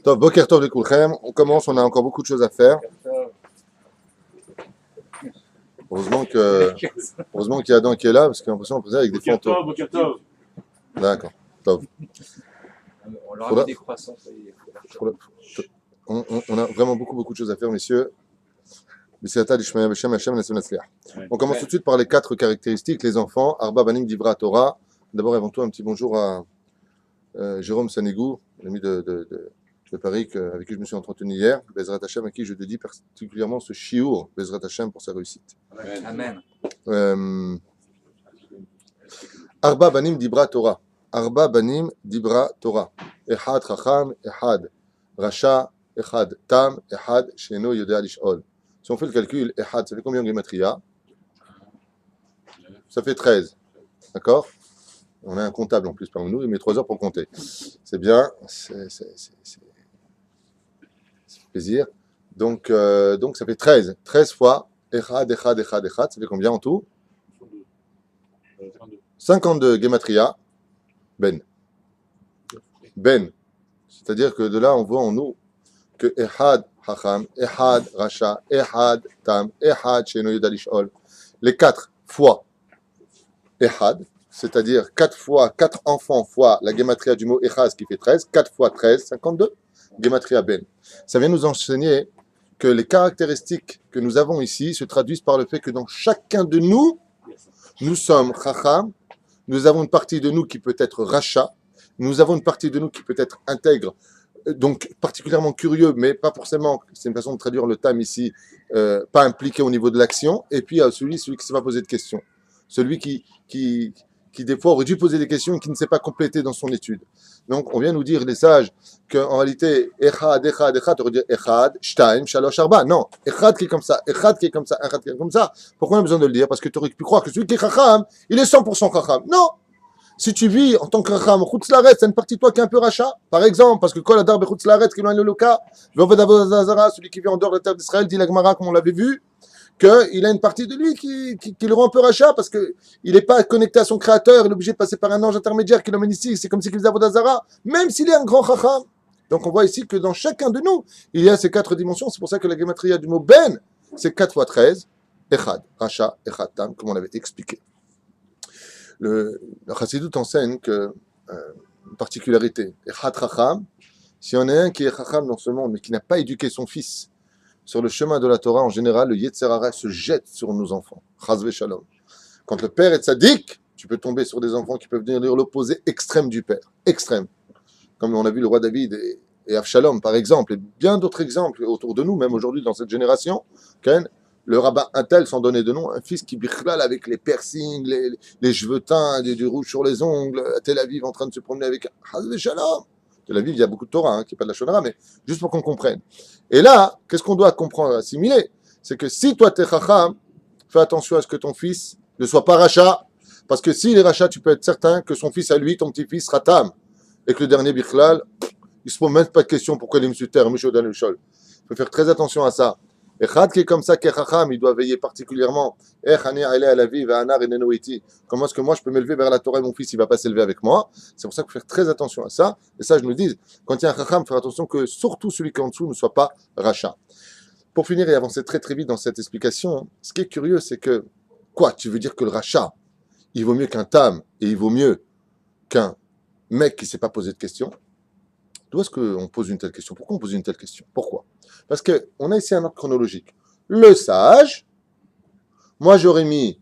Tov, Boker Tov Lekulchem. On commence, on a encore beaucoup de choses à faire. Heureusement qu'il y a Adam qui est là, parce que j'ai l'impression qu'on est avec des fantômes. D'accord. Tov. On leur a mis des croissants. On a vraiment beaucoup de choses à faire, messieurs. On commence tout de suite par les 4 caractéristiques. Les enfants, Arba Banim Divra Torah. D'abord et avant tout, un petit bonjour à Jérôme Sanégou, l'ami de Paris, avec qui je me suis entretenu hier. Bezrat Hashem, à qui je dédie particulièrement ce shiur, Bezrat Hashem, pour sa réussite. Amen. Arba Banim Dibra Torah. Arba Banim Dibra Torah. Echad Chacham, Echad Rasha, Echad Tam, Echad Sheno Yodea Lish'ol. Si on fait le calcul, Echad, ça fait combien de Gematria? Ça fait 13. D'accord? On a un comptable en plus parmi nous, il met 3 heures pour compter. C'est bien, c'est plaisir. Donc ça fait 13. 13 fois Echad, Echad, Echad, Echad. Ça fait combien en tout? 52 Gematria. Ben. C'est-à-dire que de là, on voit en nous que Echad Hacham, Echad Rasha, Echad Tam, Echad Sheno Yoda Lish'ol. Les 4 fois Echad, c'est-à-dire 4 fois 4 enfants fois la gematria du mot Echad, qui fait 13, 4 fois 13, 52, gematria Ben. Ça vient nous enseigner que les caractéristiques que nous avons ici se traduisent par le fait que dans chacun de nous, nous sommes Chacham, nous avons une partie de nous qui peut être Rasha, nous avons une partie de nous qui peut être intègre, donc particulièrement curieux, mais pas forcément, c'est une façon de traduire le thème ici, pas impliqué au niveau de l'action, et puis il y a celui qui ne s'est pas posé de questions, celui qui des fois aurait dû poser des questions et qui ne s'est pas complété dans son étude. Donc on vient nous dire, les sages, qu'en réalité, Echad, on aurait dit Echad, Shtaim, Shalosh, Arba. Non, Echad qui est comme ça, Echad qui est comme ça, Echad qui est comme ça. Pourquoi on a besoin de le dire? Parce que tu aurais pu croire que celui qui est Chacham, il est 100% Chacham. Non! Si tu vis en tant que Chacham, Chutz Laaretz, c'est une partie de toi qui est un peu rachat. Par exemple, parce que Kol Adar Bechutz Laaretz, qui est loin de l'Oka, celui qui vit en dehors de la terre d'Israël, dit la Gemara, comme on l'avait vu, qu'il a une partie de lui qui le rend un peu rachat parce qu'il n'est pas connecté à son créateur, il est obligé de passer par un ange intermédiaire qui l'emmène ici, c'est comme s'il faisait Avodazara, même s'il est un grand Chacham. Donc on voit ici que dans chacun de nous, il y a ces 4 dimensions, c'est pour ça que la gematria du mot Ben, c'est 4 fois 13, Echad, Racha, Echad Tam, comme on l'avait expliqué. Le Chassidut enseigne que, une particularité, Echad Chacham, s'il y en a un qui est Chacham dans ce monde, mais qui n'a pas éduqué son fils, sur le chemin de la Torah, en général, le Yetzer Hara se jette sur nos enfants. Chas v'shalom. Quand le père est tzaddik, tu peux tomber sur des enfants qui peuvent devenir l'opposé extrême du père. Extrême. Comme on a vu le roi David et Avshalom, par exemple, et bien d'autres exemples autour de nous, même aujourd'hui dans cette génération. Le rabbin Intel, sans donner de nom, un fils qui bichlal avec les piercings, les cheveux teints, du rouge sur les ongles, à Tel Aviv en train de se promener avec Chas v'shalom. Tel Aviv, il y a beaucoup de Torah, qui n'est pas de la Shonara, mais juste pour qu'on comprenne. Et là, qu'est-ce qu'on doit comprendre, assimiler? C'est que si toi t'es Chacham, fais attention à ce que ton fils ne soit pas rachat, parce que s'il est rachat, tu peux être certain que son fils à lui, ton petit-fils, sera tam, et que le dernier Bichlal, il se pose même pas de question pourquoi il est Msuter, Misho Dan Shol. Il faut faire très attention à ça. Echad qui est comme ça, qui est Chacham, il doit veiller particulièrement. Comment est-ce que moi je peux m'élever vers la Torah et mon fils il va pas s'élever avec moi? C'est pour ça qu'il faut faire très attention à ça. Et ça, je nous dis, quand il y a un Chacham, faire attention que surtout celui qui est en dessous ne soit pas rachat. Pour finir et avancer très très vite dans cette explication, ce qui est curieux, c'est que, quoi, tu veux dire que le rachat, il vaut mieux qu'un tam et il vaut mieux qu'un mec qui ne s'est pas posé de questions? D'où est-ce qu'on pose une telle question? Pourquoi on pose une telle question? Pourquoi? Parce qu'on a ici un ordre chronologique. Le sage, moi j'aurais mis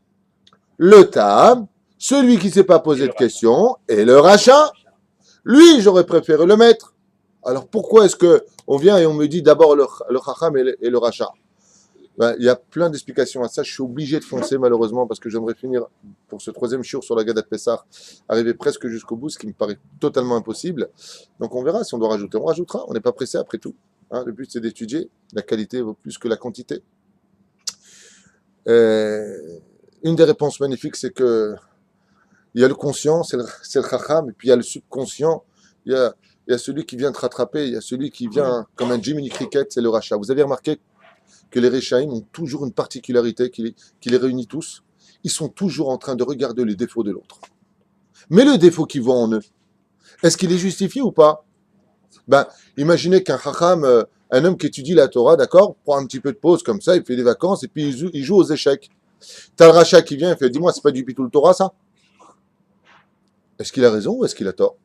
le tam, celui qui ne s'est pas posé de questions, et le rachat, lui j'aurais préféré le mettre. Alors pourquoi est-ce qu'on vient et on me dit d'abord le chacham et le rachat? Il y a plein d'explications à ça. Je suis obligé de foncer malheureusement parce que j'aimerais finir pour ce 3e shiur sur la Gadat Pessah, arriver presque jusqu'au bout, ce qui me paraît totalement impossible. Donc on verra si on doit rajouter. On rajoutera, on n'est pas pressé après tout. Le but c'est d'étudier. La qualité vaut plus que la quantité. Une des réponses magnifiques, c'est que il y a le conscient, c'est le chacham, et puis il y a le subconscient, il y a celui qui vient te rattraper, il y a celui qui vient comme un Jiminy Cricket, c'est le rachat. Vous avez remarqué que les Réchaïm ont toujours une particularité qui les réunit tous. Ils sont toujours en train de regarder les défauts de l'autre. Mais le défaut qu'ils voient en eux, est-ce qu'il est justifié ou pas? Ben, imaginez qu'un chacham, un homme qui étudie la Torah, d'accord, prend un petit peu de pause comme ça, il fait des vacances et puis il joue aux échecs. T'as le rachat qui vient et fait, dis-moi, c'est pas du Pitul Torah ça? Est-ce qu'il a raison ou est-ce qu'il a tort?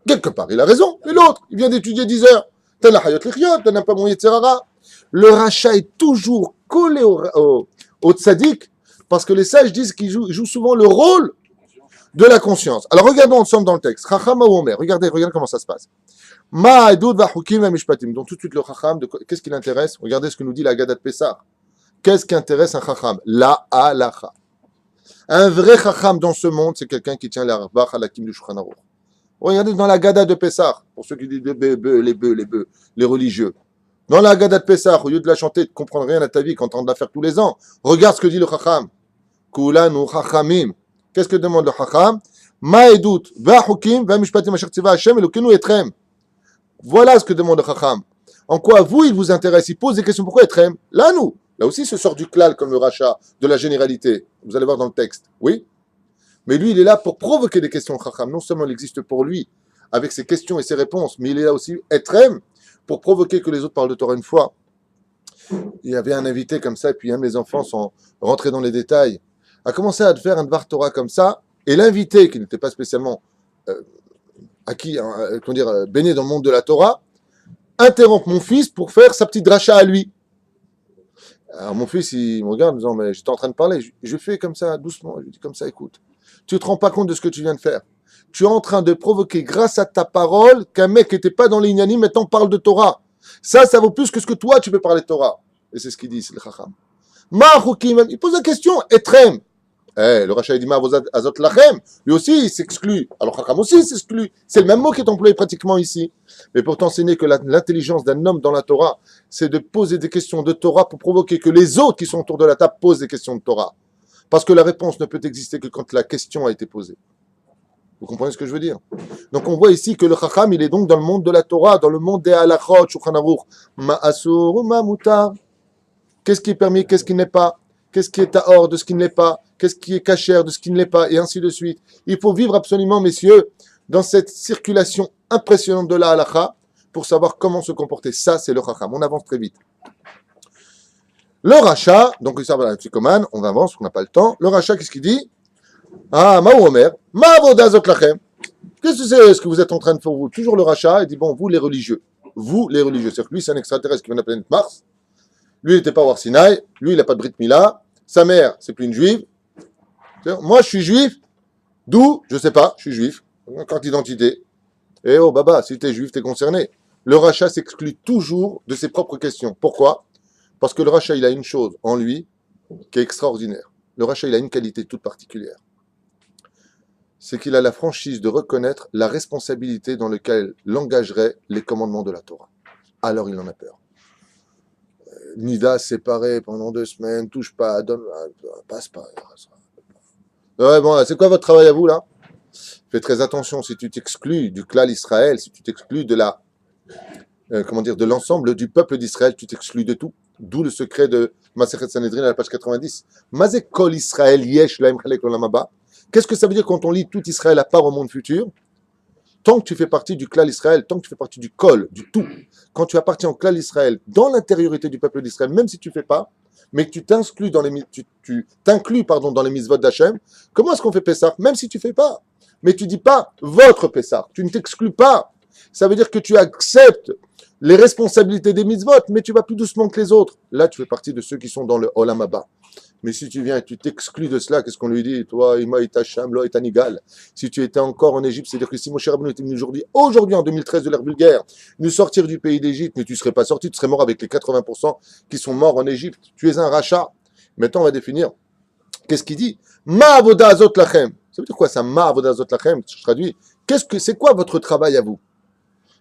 Quelque part, il a raison. Et l'autre, il vient d'étudier 10 heures. T'as la Hayot Lichiot, t'as pas mon Yetzerara. Le rachat est toujours collé au tzaddik parce que les sages disent qu'il joue souvent le rôle de la conscience. Alors regardons ensemble dans le texte. Chacham ou Omer. Regardez comment ça se passe. Ma edud va hukim va mishpatim. Donc tout de suite le chacham, qu'est-ce qui l'intéresse? Regardez ce que nous dit la Gadat Pessah. Qu'est-ce qui intéresse un chacham? La halacha. Un vrai chacham dans ce monde, c'est quelqu'un qui tient l'arbach à la kim du Shulchan Aruch. Regardez dans la Gada de Pessah, pour ceux qui disent les bœufs, les religieux. Dans la Gada de Pessah, au lieu de la chanter, de comprendre rien à ta vie, quand on la faire tous les ans, regarde ce que dit le chacham. Kulanu chachamim. Qu'est-ce que demande le chacham? Ma edut va hukim va mishpatim asher tzeva Hashem elokenu etrem. Voilà ce que demande le chacham. En quoi vous, il vous intéresse? Il pose des questions. Pourquoi etrem? Là, nous. Là aussi, ce sort du klal comme le rachat, de la généralité. Vous allez voir dans le texte. Oui? Mais lui, il est là pour provoquer des questions, Chacham. Non seulement il existe pour lui, avec ses questions et ses réponses, mais il est là aussi, etrem, pour provoquer que les autres parlent de Torah une fois. Il y avait un invité comme ça, et puis un de mes enfants sont rentrés dans les détails, a commencé à faire un Dvar Torah comme ça, et l'invité, qui n'était pas spécialement baigné dans le monde de la Torah, interrompt mon fils pour faire sa petite dracha à lui. Alors mon fils, il me regarde en me disant, mais j'étais en train de parler, je fais comme ça, doucement, je lui dis comme ça, écoute. Tu ne te rends pas compte de ce que tu viens de faire. Tu es en train de provoquer, grâce à ta parole, qu'un mec qui n'était pas dans l'Inyanim maintenant parle de Torah. Ça vaut plus que ce que toi, tu peux parler de Torah. Et c'est ce qu'il dit, c'est le Chacham. Il pose la question, Etrem. Le Rachat, il dit, Azot Lachem. Lui aussi, il s'exclut. Alors Chacham aussi s'exclut. C'est le même mot qui est employé pratiquement ici. Mais pour t'enseigner que l'intelligence d'un homme dans la Torah, c'est de poser des questions de Torah pour provoquer que les autres qui sont autour de la table posent des questions de Torah. Parce que la réponse ne peut exister que quand la question a été posée. Vous comprenez ce que je veux dire? Donc on voit ici que le Chacham, il est donc dans le monde de la Torah, dans le monde des halachot, Shulchan Aruch, ma'asur ou ma'mutar. Qu'est-ce qui est permis, qu'est-ce qui n'est pas? Qu'est-ce qui est tahor de ce qui ne l'est pas? Qu'est-ce qui est cachère de ce qui ne l'est pas? Et ainsi de suite. Il faut vivre absolument, messieurs, dans cette circulation impressionnante de la halacha pour savoir comment se comporter. Ça, c'est le Chacham. On avance très vite. Le rachat, donc ça va la psychomane, on avance, on n'a pas le temps. Le rachat, qu'est-ce qu'il dit? Ah, ma Omer, ma vodazot lachem. Qu'est-ce que c'est ce que vous êtes en train de faire vous? Toujours le rachat, il dit bon, vous les religieux. Vous les religieux. C'est-à-dire que lui, c'est un extraterrestre qui vient de la planète Mars. Lui, il n'était pas au Har Sinaï. Lui, il n'a pas de Brit Mila. Sa mère, c'est plus une juive. Moi, je suis juif. D'où? Je sais pas, je suis juif. Carte d'identité. Et oh, baba, si t'es juif, t'es concerné. Le rachat s'exclut toujours de ses propres questions. Pourquoi? Parce que le rachat, il a une chose en lui qui est extraordinaire. Le rachat, il a une qualité toute particulière. C'est qu'il a la franchise de reconnaître la responsabilité dans laquelle l'engagerait les commandements de la Torah. Alors il en a peur. Nida séparé pendant 2 semaines, touche pas, donne, passe pas. Ouais, bon, c'est quoi votre travail à vous là? Fais très attention, si tu t'exclus du klal Israël, si tu t'exclus de la, de l'ensemble du peuple d'Israël, tu t'exclus de tout. D'où le secret de Masechet Sanhedrin à la page 90. Mazek kol Israël yesh lahem chalek l'olam haba. Qu'est-ce que ça veut dire quand on lit tout Israël à part au monde futur? Tant que tu fais partie du klal Israël, tant que tu fais partie du kol, du tout, quand tu appartiens au klal Israël, dans l'intériorité du peuple d'Israël, même si tu ne fais pas, mais que tu t'inclus dans dans les mitzvot d'Hachem, comment est-ce qu'on fait Pessah? Même si tu ne fais pas. Mais tu ne dis pas votre Pessah, tu ne t'exclus pas. Ça veut dire que tu acceptes les responsabilités des mitzvot, mais tu vas plus doucement que les autres. Là, tu fais partie de ceux qui sont dans le Olam Haba. Mais si tu viens et tu t'exclus de cela, qu'est-ce qu'on lui dit? Toi, Ima Itacham, Lo Etanigal. Si tu étais encore en Égypte, c'est-à-dire que si Moshe Rabbeinu était venu aujourd'hui en 2013 de l'ère vulgaire, nous sortir du pays d'Égypte, mais tu ne serais pas sorti, tu serais mort avec les 80% qui sont morts en Égypte. Tu es un rachat. Maintenant, on va définir. Qu'est-ce qu'il dit? Ma avoda azot lachem. Ça veut dire quoi ça? Ma avoda azot lachem. Je traduis. C'est quoi votre travail à vous?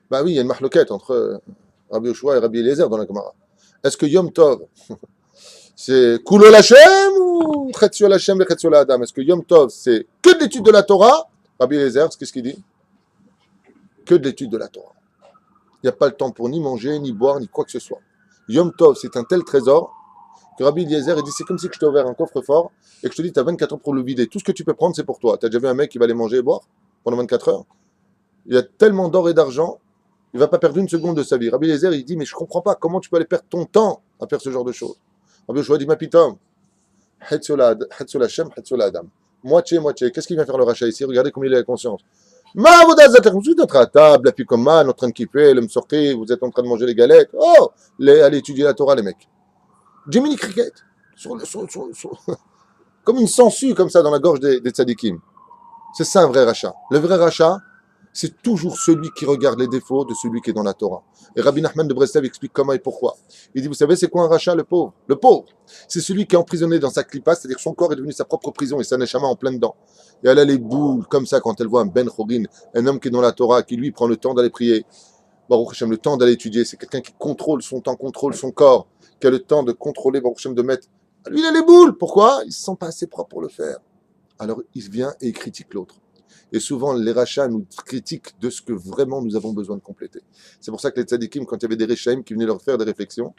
Bah oui, il y a une mahloquette entre Rabbi Yoshua et Rabbi Eliezer dans la Gemara. Est-ce que Yom Tov, c'est Kulo Lachem ou Chetzio Lachem et Chetzio Adam? Est-ce que Yom Tov, c'est que de l'étude de la Torah? Rabbi Eliezer, qu'est-ce qu'il dit? Que de l'étude de la Torah. Il n'y a pas le temps pour ni manger, ni boire, ni quoi que ce soit. Yom Tov, c'est un tel trésor que Rabbi Eliezer, il dit, c'est comme si je t'ai ouvert un coffre-fort et que je te dis, tu as 24 heures pour le vider. Tout ce que tu peux prendre, c'est pour toi. Tu as déjà vu un mec qui va aller manger et boire pendant 24 heures? Il y a tellement d'or et d'argent. Il ne va pas perdre une seconde de sa vie. Rabbi Eliezer, il dit, mais je ne comprends pas, comment tu peux aller perdre ton temps à faire ce genre de choses. Rabbi Yoshua dit, ma pitom, Hetzel Hashem, Hetzel Adam. Moitié, moitié. Qu'est-ce qu'il vient faire le rachat ici? Regardez comme il a la conscience. Ma vous êtes à la table, la picomane, en train de kiffer, le msorti, vous êtes en train de manger les galettes. Oh, allez étudier la Torah, les mecs. Jiminy Cricket, comme une sangsue comme ça dans la gorge des tzadikim. C'est ça un vrai rachat. Le vrai rachat, c'est toujours celui qui regarde les défauts de celui qui est dans la Torah. Et Rabbi Nachman de Breslev explique comment et pourquoi. Il dit, vous savez, c'est quoi un rachat, le pauvre? Le pauvre, c'est celui qui est emprisonné dans sa clipa, c'est-à-dire son corps est devenu sa propre prison et sa neshama en plein dedans. Et elle a les boules comme ça quand elle voit un Ben Chorin, un homme qui est dans la Torah, qui lui prend le temps d'aller prier. Baruch Hashem, le temps d'aller étudier, c'est quelqu'un qui contrôle son temps, contrôle son corps, qui a le temps de contrôler, Baruch Hashem, de mettre. Lui, il a les boules. Pourquoi? Il ne se sent pas assez propre pour le faire. Alors, il vient et il critique l'autre. Et souvent, les rachats nous critiquent de ce que vraiment nous avons besoin de compléter. C'est pour ça que les tzadikim, quand il y avait des rechaim qui venaient leur faire des réflexions,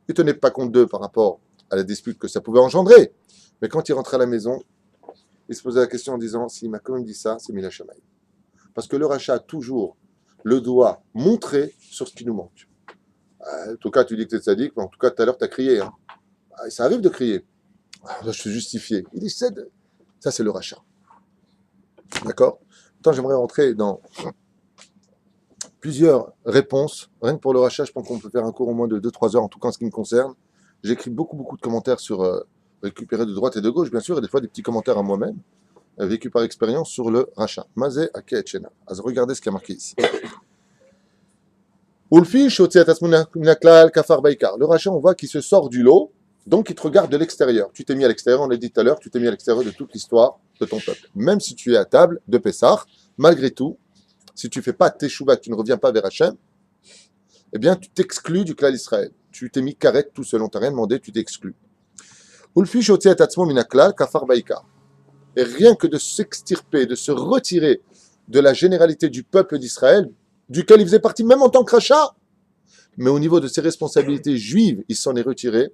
ils ne tenaient pas compte d'eux par rapport à la dispute que ça pouvait engendrer. Mais quand ils rentraient à la maison, ils se posaient la question en disant, s'il m'a quand même dit ça, c'est Mila Shamaï. Parce que le rachat a toujours le doigt montré sur ce qui nous manque. En tout cas, tu dis que tu es tzadik, mais en tout cas, tout à l'heure, tu as crié. Hein. Ça arrive de crier. Je suis justifié. Il dit, ça, c'est le rachat. D'accord? Maintenant, j'aimerais rentrer dans plusieurs réponses. Rien que pour le rachat, je pense qu'on peut faire un cours au moins de 2-3 heures, en tout cas en ce qui me concerne. J'écris beaucoup de commentaires sur récupérer de droite et de gauche, bien sûr, et des fois des petits commentaires à moi-même, vécus par expérience sur le rachat. Mazé Ake et Shena. Alors, regardez ce qui a marqué ici. Le rachat, on voit qu'il se sort du lot, donc il te regarde de l'extérieur. Tu t'es mis à l'extérieur, on l'a dit tout à l'heure, tu t'es mis à l'extérieur de toute l'histoire de ton peuple. Même si tu es à table de Pessah, malgré tout, si tu ne fais pas teshuva, tu ne reviens pas vers Hachem, eh bien tu t'exclus du clan d'Israël. Tu t'es mis carré tout seul, on t'a rien demandé, tu t'exclus. Et rien que de s'extirper, de se retirer de la généralité du peuple d'Israël, duquel il faisait partie même en tant que rachat, mais au niveau de ses responsabilités juives, il s'en est retiré.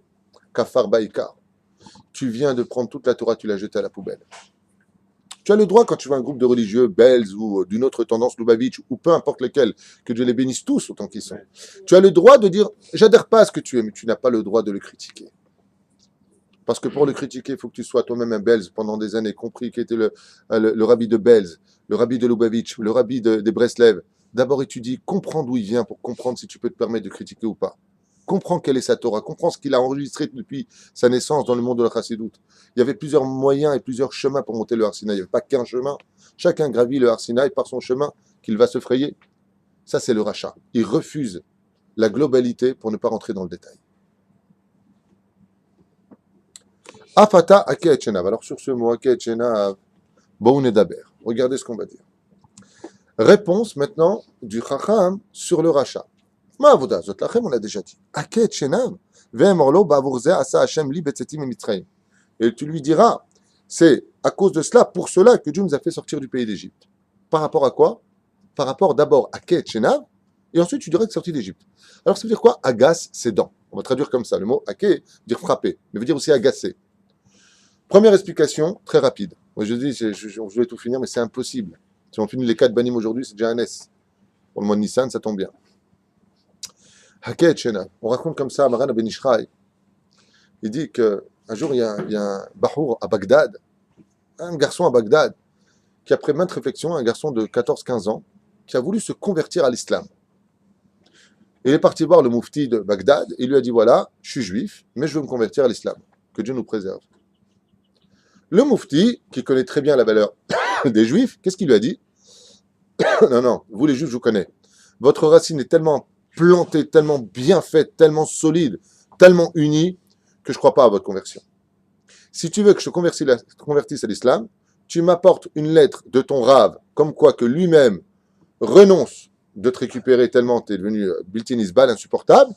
Kafar Baïkar. Tu viens de prendre toute la Torah, tu l'as jetée à la poubelle. Tu as le droit, quand tu vois un groupe de religieux, belges ou d'une autre tendance, Lubavitch, ou peu importe lequel, que Dieu les bénisse tous autant qu'ils sont, tu as le droit de dire, j'adhère pas à ce que tu es, mais tu n'as pas le droit de le critiquer. Parce que pour le critiquer, il faut que tu sois toi-même un belge pendant des années, compris qui était le rabbi de Belz, le rabbi de Lubavitch, le rabbi de Breslev. D'abord étudie, comprends d'où il vient pour comprendre si tu peux te permettre de critiquer ou pas. Comprends quelle est sa Torah, comprends ce qu'il a enregistré depuis sa naissance dans le monde de la Chassidoute. Il y avait plusieurs moyens et plusieurs chemins pour monter le Har Sinaï. Il n'y avait pas qu'un chemin. Chacun gravit le Har Sinaï par son chemin qu'il va se frayer. Ça, c'est le rachat. Il refuse la globalité pour ne pas rentrer dans le détail. Afata Ake et Shenav. Alors sur ce mot, Ake et Shenav, Boun et Daber. Regardez ce qu'on va dire. Réponse maintenant du Chacham sur le rachat. Ma avoda zot lachem, on l'a déjà dit. Ake et Shenav, ve'emorlo ba'avour ze asa Hashem li betzetim et mitzrayim. Et tu lui diras, c'est à cause de cela, pour cela, que Dieu nous a fait sortir du pays d'Égypte. Par rapport à quoi? Par rapport d'abord à Ake et Shenav, et ensuite tu diras que c'est sorti d'Égypte. Alors ça veut dire quoi? Agace, c'est dents. On va traduire comme ça. Le mot Ake veut dire frapper, mais veut dire aussi agacer. Première explication, très rapide. Moi je dis, je vais tout finir, mais c'est impossible. Si on finit les 4 banim aujourd'hui, c'est déjà un S. Pour le mois de Nissan, ça tombe bien. Ake et Shenav. On raconte comme ça à Maran Ben Ishraï. Il dit qu'un jour, il y a un Bahour à Bagdad, un garçon à Bagdad, qui après maintes réflexions, un garçon de 14-15 ans, qui a voulu se convertir à l'islam. Il est parti voir le moufti de Bagdad, et il lui a dit, voilà, je suis juif, mais je veux me convertir à l'islam. Que Dieu nous préserve. Le moufti, qui connaît très bien la valeur des juifs, qu'est-ce qu'il lui a dit? Non, vous les juifs, je vous connais. Votre racine est tellement plantée, tellement bien faite, tellement solide, tellement unie, que je ne crois pas à votre conversion. Si tu veux que je te convertisse à l'islam, tu m'apportes une lettre de ton rave, comme quoi que lui-même renonce de te récupérer tellement tu es devenu bulletin isbal, insupportable,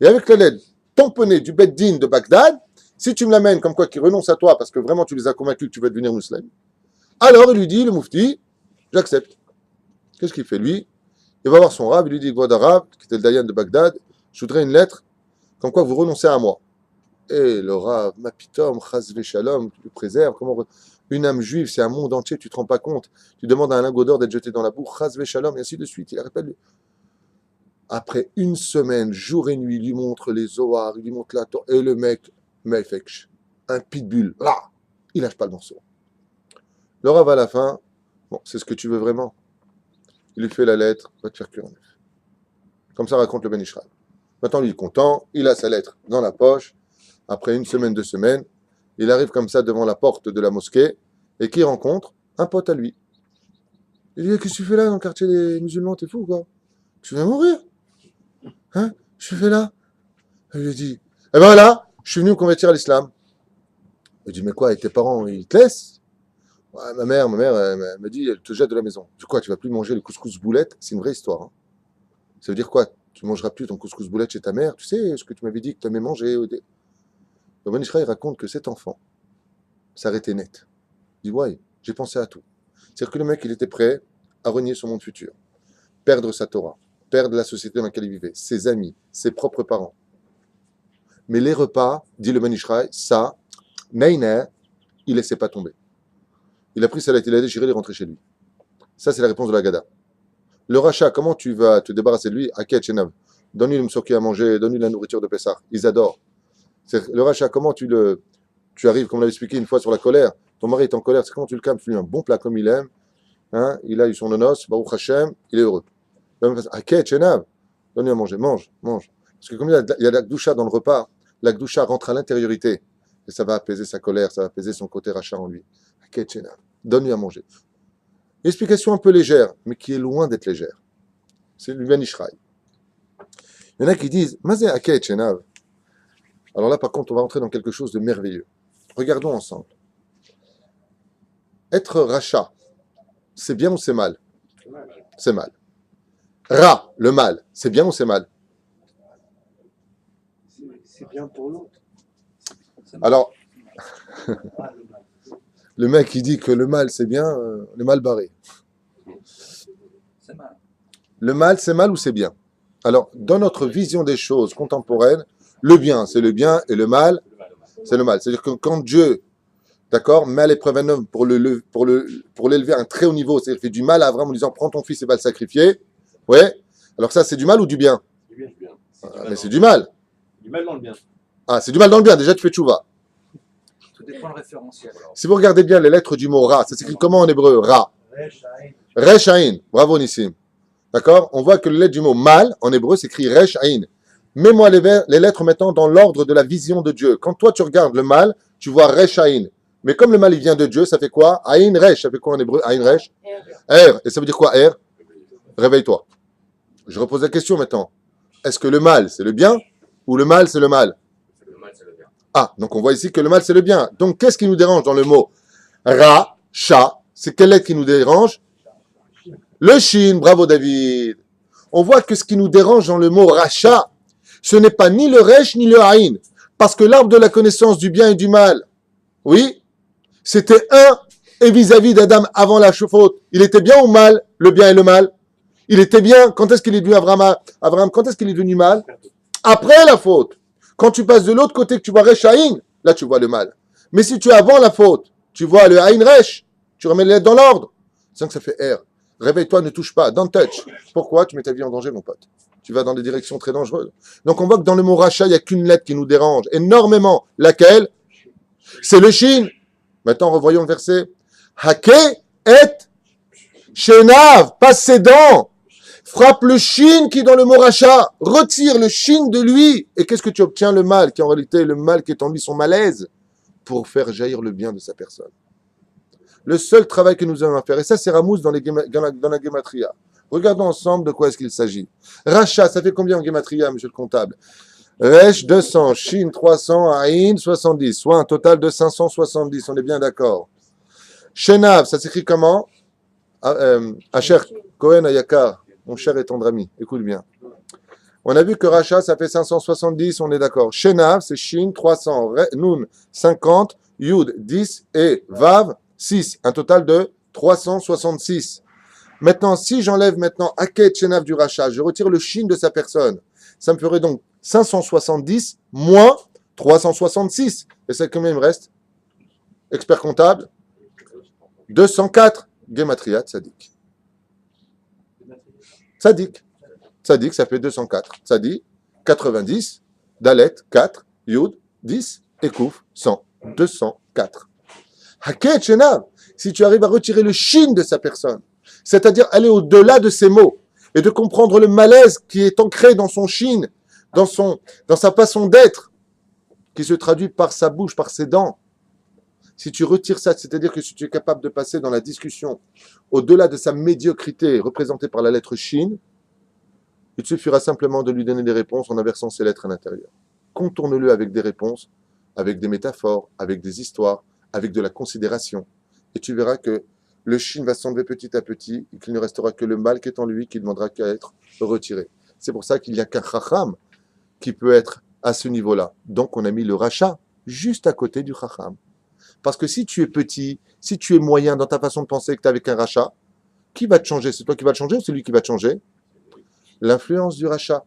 et avec la lettre tamponnée du Beddin de Bagdad, si tu me l'amènes comme quoi qu'il renonce à toi parce que vraiment tu les as convaincus que tu veux devenir musulman, alors il lui dit, le moufti, j'accepte. Qu'est-ce qu'il fait lui? Il va voir son rave, il lui dit, Gwad Rav, qui était le Dayan de Bagdad, je voudrais une lettre comme quoi vous renoncez à moi. Et le Rav, ma pitom, chazve shalom, tu le préserves. Comment une âme juive, c'est un monde entier, tu te rends pas compte. Tu demandes à un lingot d'or d'être jeté dans la boue, chazve shalom, et ainsi de suite. Il répète, Après une semaine, jour et nuit, il lui montre les Zohar, il lui montre la Torah, et le mec, Meifeksh, un pitbull, là, il lâche pas le morceau. Le Rav à la fin, bon, c'est ce que tu veux vraiment. Il lui fait la lettre, va te faire cuire en neuf. Comme ça raconte le Ben Ishraï. Maintenant, lui, il est content, il a sa lettre dans la poche. Après une semaine, 2 semaines, il arrive comme ça devant la porte de la mosquée et qui rencontre un pote à lui. Il dit, qu'est-ce que tu fais là dans le quartier des musulmans? T'es fou ou quoi? Tu vas mourir? Hein? Je fais là? Il lui dit, eh ben voilà, je suis venu me convertir à l'islam. Il dit, mais quoi, et tes parents, ils te laissent? Ouais, ma mère, elle me dit, elle te jette de la maison. Tu quoi, tu vas plus manger le couscous boulette? C'est une vraie histoire. Hein. Ça veut dire quoi? Tu mangeras plus ton couscous boulette chez ta mère? Tu sais ce que tu m'avais dit que tu aimais manger? Le Ben Ishraï raconte que cet enfant s'arrêtait net. Il dit, ouais, j'ai pensé à tout. C'est-à-dire que le mec, il était prêt à renier son monde futur, perdre sa Torah, perdre la société dans laquelle il vivait, ses amis, ses propres parents. Mais les repas, dit le Ben Ishraï, ça, Neiner, il laissait pas tomber. Il a pris sa lettre, il a déchiré, il est rentré chez lui. Ça, c'est la réponse de la Gada. Le rachat, comment tu vas te débarrasser de lui? Aket Shenav. Donne-lui le msoki à manger, donne-lui la nourriture de Pessah. Ils adorent. Le rachat, comment tu arrives, comme on l'a expliqué une fois sur la colère. Ton mari est en colère, c'est comment tu le calmes? Tu lui un bon plat comme il aime. Hein? Il a eu son nonos, Baruch Hashem, il est heureux. Aket Shenav. Donne-lui à manger, mange. Parce que comme il y a la gdoucha dans le repas, la gdoucha rentre à l'intériorité. Et ça va apaiser sa colère, ça va apaiser son côté rachat en lui. Aket Shenav. Donne-lui à manger. Explication un peu légère, mais qui est loin d'être légère. C'est le Ben Ishraï. Il y en a qui disent, Mazé Aket Shenav. Alors là, par contre, on va entrer dans quelque chose de merveilleux. Regardons ensemble. Être rachat, c'est bien ou c'est mal? C'est mal. Ra, le mal, c'est bien ou c'est mal? C'est bien pour l'autre. Alors, le mec qui dit que le mal c'est bien, le mal barré. C'est mal. Le mal c'est mal ou c'est bien? Alors, dans notre vision des choses contemporaines, le bien c'est le bien et le mal c'est le mal. C'est-à-dire que quand Dieu, d'accord, met à l'épreuve un homme pour l'élever à un très haut niveau, c'est-à-dire qu'il fait du mal à Abraham en disant prends ton fils et va le sacrifier, ouais, alors ça c'est du mal ou du bien? Du bien, du bien. Mais c'est du mal. Du mal dans le bien. Ah, c'est du mal dans le bien, déjà tu fais tchouva. Tout dépend le référentiel. Alors. Si vous regardez bien les lettres du mot Ra, ça s'écrit comment en hébreu? Ra. Resh Ain. Bravo Nissim. D'accord? On voit que les lettres du mot mal en hébreu s'écrit Resh Ain. Mets-moi les lettres maintenant dans l'ordre de la vision de Dieu. Quand toi tu regardes le mal, tu vois Resh Ain. Mais comme le mal il vient de Dieu, ça fait quoi? Ain Resh. Ça fait quoi en hébreu? Ain Resh? Er. Et ça veut dire quoi Er? Réveille-toi. Je repose la question maintenant. Est-ce que le mal c'est le bien ou le mal c'est le mal? Ah, donc on voit ici que le mal c'est le bien. Donc qu'est-ce qui nous dérange dans le mot Ra, Sha? C'est quelle lettre qui nous dérange? Le Shin, bravo David. On voit que ce qui nous dérange dans le mot Racha, ce n'est pas ni le Resh ni le Aïn. Parce que l'arbre de la connaissance du bien et du mal, oui, c'était un et vis-à-vis d'Adam avant la faute. Il était bien ou mal, le bien et le mal? Il était bien. Quand est-ce qu'il est devenu Abraham, quand est-ce qu'il est devenu mal? Après la faute. Quand tu passes de l'autre côté que tu vois Resh Aïn, là tu vois le mal. Mais si tu es avant la faute, tu vois le Aïn Resh, tu remets les lettres dans l'ordre. C'est ça que ça fait R. Réveille-toi, ne touche pas, don't touch. Pourquoi? Tu mets ta vie en danger, mon pote. Tu vas dans des directions très dangereuses. Donc on voit que dans le mot rachat, il n'y a qu'une lettre qui nous dérange énormément. Laquelle? C'est le shin. Maintenant, revoyons le verset. Hake et shenav, passe ses dents. Frappe le shin qui est dans le mot rachat. Retire le shin de lui. Et qu'est-ce que tu obtiens? Le mal, qui en réalité est le mal qui est en lui, son malaise, pour faire jaillir le bien de sa personne. Le seul travail que nous avons à faire, et ça c'est Ramous dans la Gematria. Regardons ensemble de quoi est-ce qu'il s'agit. Racha, ça fait combien en Gematria, monsieur le comptable? Resh 200, Shin 300, Aïn 70, soit un total de 570, on est bien d'accord. Shenav, ça s'écrit comment? Asher Cohen Ayakar, mon cher et tendre ami, écoute bien. On a vu que Racha, ça fait 570, on est d'accord. Shenav, c'est Shin 300, Nun 50, Yud 10 et Vav 6, un total de 366. Maintenant, si j'enlève maintenant Aket Shenav du rachat, je retire le Shin de sa personne, ça me ferait donc 570 moins 366. Et c'est combien il me reste? Expert comptable? 204. Gematria Tzadik. Tzadik. Tzadik, ça fait 204. Tzadik, 90. Dalet, 4. Yud, 10. Et Kouf, 100. 204. Haket Shenav, si tu arrives à retirer le shin de sa personne, c'est-à-dire aller au-delà de ses mots, et de comprendre le malaise qui est ancré dans son shin, dans sa façon d'être, qui se traduit par sa bouche, par ses dents. Si tu retires ça, c'est-à-dire que si tu es capable de passer dans la discussion au-delà de sa médiocrité représentée par la lettre shin, il te suffira simplement de lui donner des réponses en inversant ses lettres à l'intérieur. Contourne-le avec des réponses, avec des métaphores, avec des histoires, avec de la considération. Et tu verras que le shin va s'enlever petit à petit et qu'il ne restera que le mal qui est en lui qui demandera qu'à être retiré. C'est pour ça qu'il n'y a qu'un chacham qui peut être à ce niveau-là. Donc on a mis le rachat juste à côté du chacham. Parce que si tu es petit, si tu es moyen dans ta façon de penser que tu es avec un rachat, qui va te changer? C'est toi qui vas te changer ou c'est lui qui va te changer? L'influence du rachat.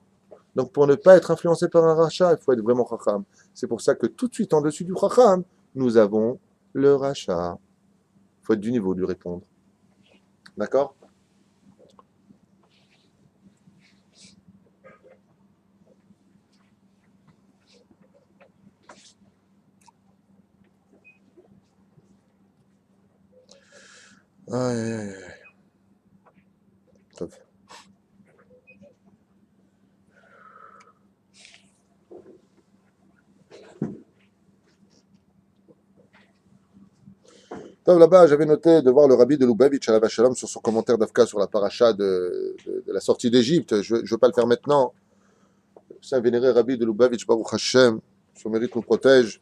Donc pour ne pas être influencé par un rachat, il faut être vraiment chacham. C'est pour ça que tout de suite en dessus du chacham, nous avons le rachat. Il faut être du niveau de lui répondre. D'accord? Aïe, aïe, aïe. Top. Donc, là-bas, j'avais noté de voir le rabbi de Lubavitch à la Shalom sur son commentaire d'Afka sur la paracha de la sortie d'Égypte. Je ne veux pas le faire maintenant. C'est un vénéré rabbi de Lubavitch, Baruch Hashem, son mérite nous protège.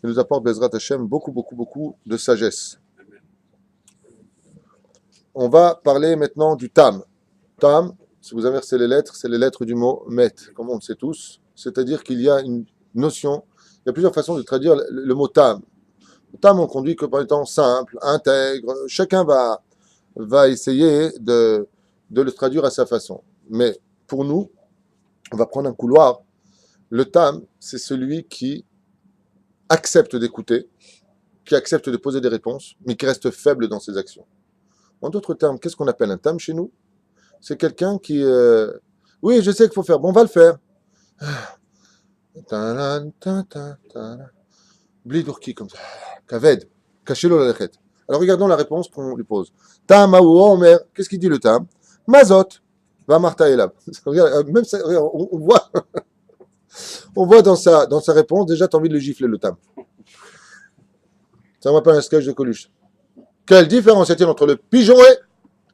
Il nous apporte, Bezrat Hashem, beaucoup de sagesse. On va parler maintenant du Tam. Tam, si vous inversez les lettres, c'est les lettres du mot Met, comme on le sait tous. C'est-à-dire qu'il y a une notion, il y a plusieurs façons de traduire le mot Tam. Le Tam, on conduit comme étant simple, intègre. Chacun va essayer de le traduire à sa façon. Mais pour nous, on va prendre un couloir. Le Tam, c'est celui qui accepte d'écouter, qui accepte de poser des réponses, mais qui reste faible dans ses actions. En d'autres termes, qu'est-ce qu'on appelle un Tam chez nous? C'est quelqu'un qui... oui, je sais qu'il faut faire. Bon, on va le faire. Blidurki, comme ça. Kaved. Cachez-le la lechet. Alors, regardons la réponse qu'on lui pose. Tam ou Omer. Qu'est-ce qu'il dit le Tam? Mazot. Va Martha Elab. Même ça, on voit... on voit dans sa réponse, déjà, tu as envie de le gifler, le Tam. Ça me rappelle un sketch de Coluche. Quelle différence y a-t-il entre le pigeon et...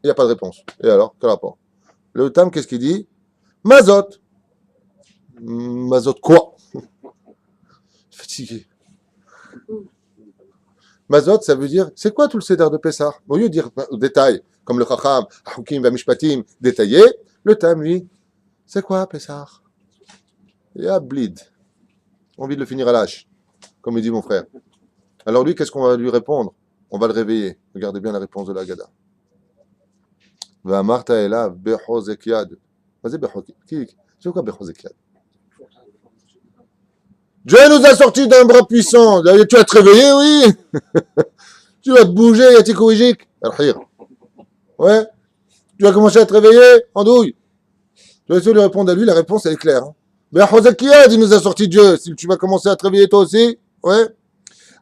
Il n'y a pas de réponse. Et alors, quel rapport? Le Tam, qu'est-ce qu'il dit? Mazot. Mazot quoi? Fatigué. Mazot, ça veut dire, c'est quoi tout le Seder de Pessah? Au lieu de dire au détail, comme le Chacham, Hachukim, Vamishpatim, détaillé, le Tam, lui, c'est quoi Pessah? Il y a blid. Envie de le finir à l'âge, comme il dit mon frère. Alors lui, qu'est-ce qu'on va lui répondre? On va le réveiller. Regardez bien la réponse de la Gada. Va Martha Elav, Bechozek Yad. Vas-y, Bechozek. C'est quoi Bechozek Yad? Dieu nous a sortis d'un bras puissant. Tu vas te réveiller, oui. Tu vas te bouger, Yatikouijik. Ouais. Tu vas commencer à te réveiller, en douille. Tu vas essayer de lui répondre à lui, la réponse, elle est claire. Bechozek Yad, il nous a sortis Dieu. Si tu vas commencer à te réveiller toi aussi, ouais.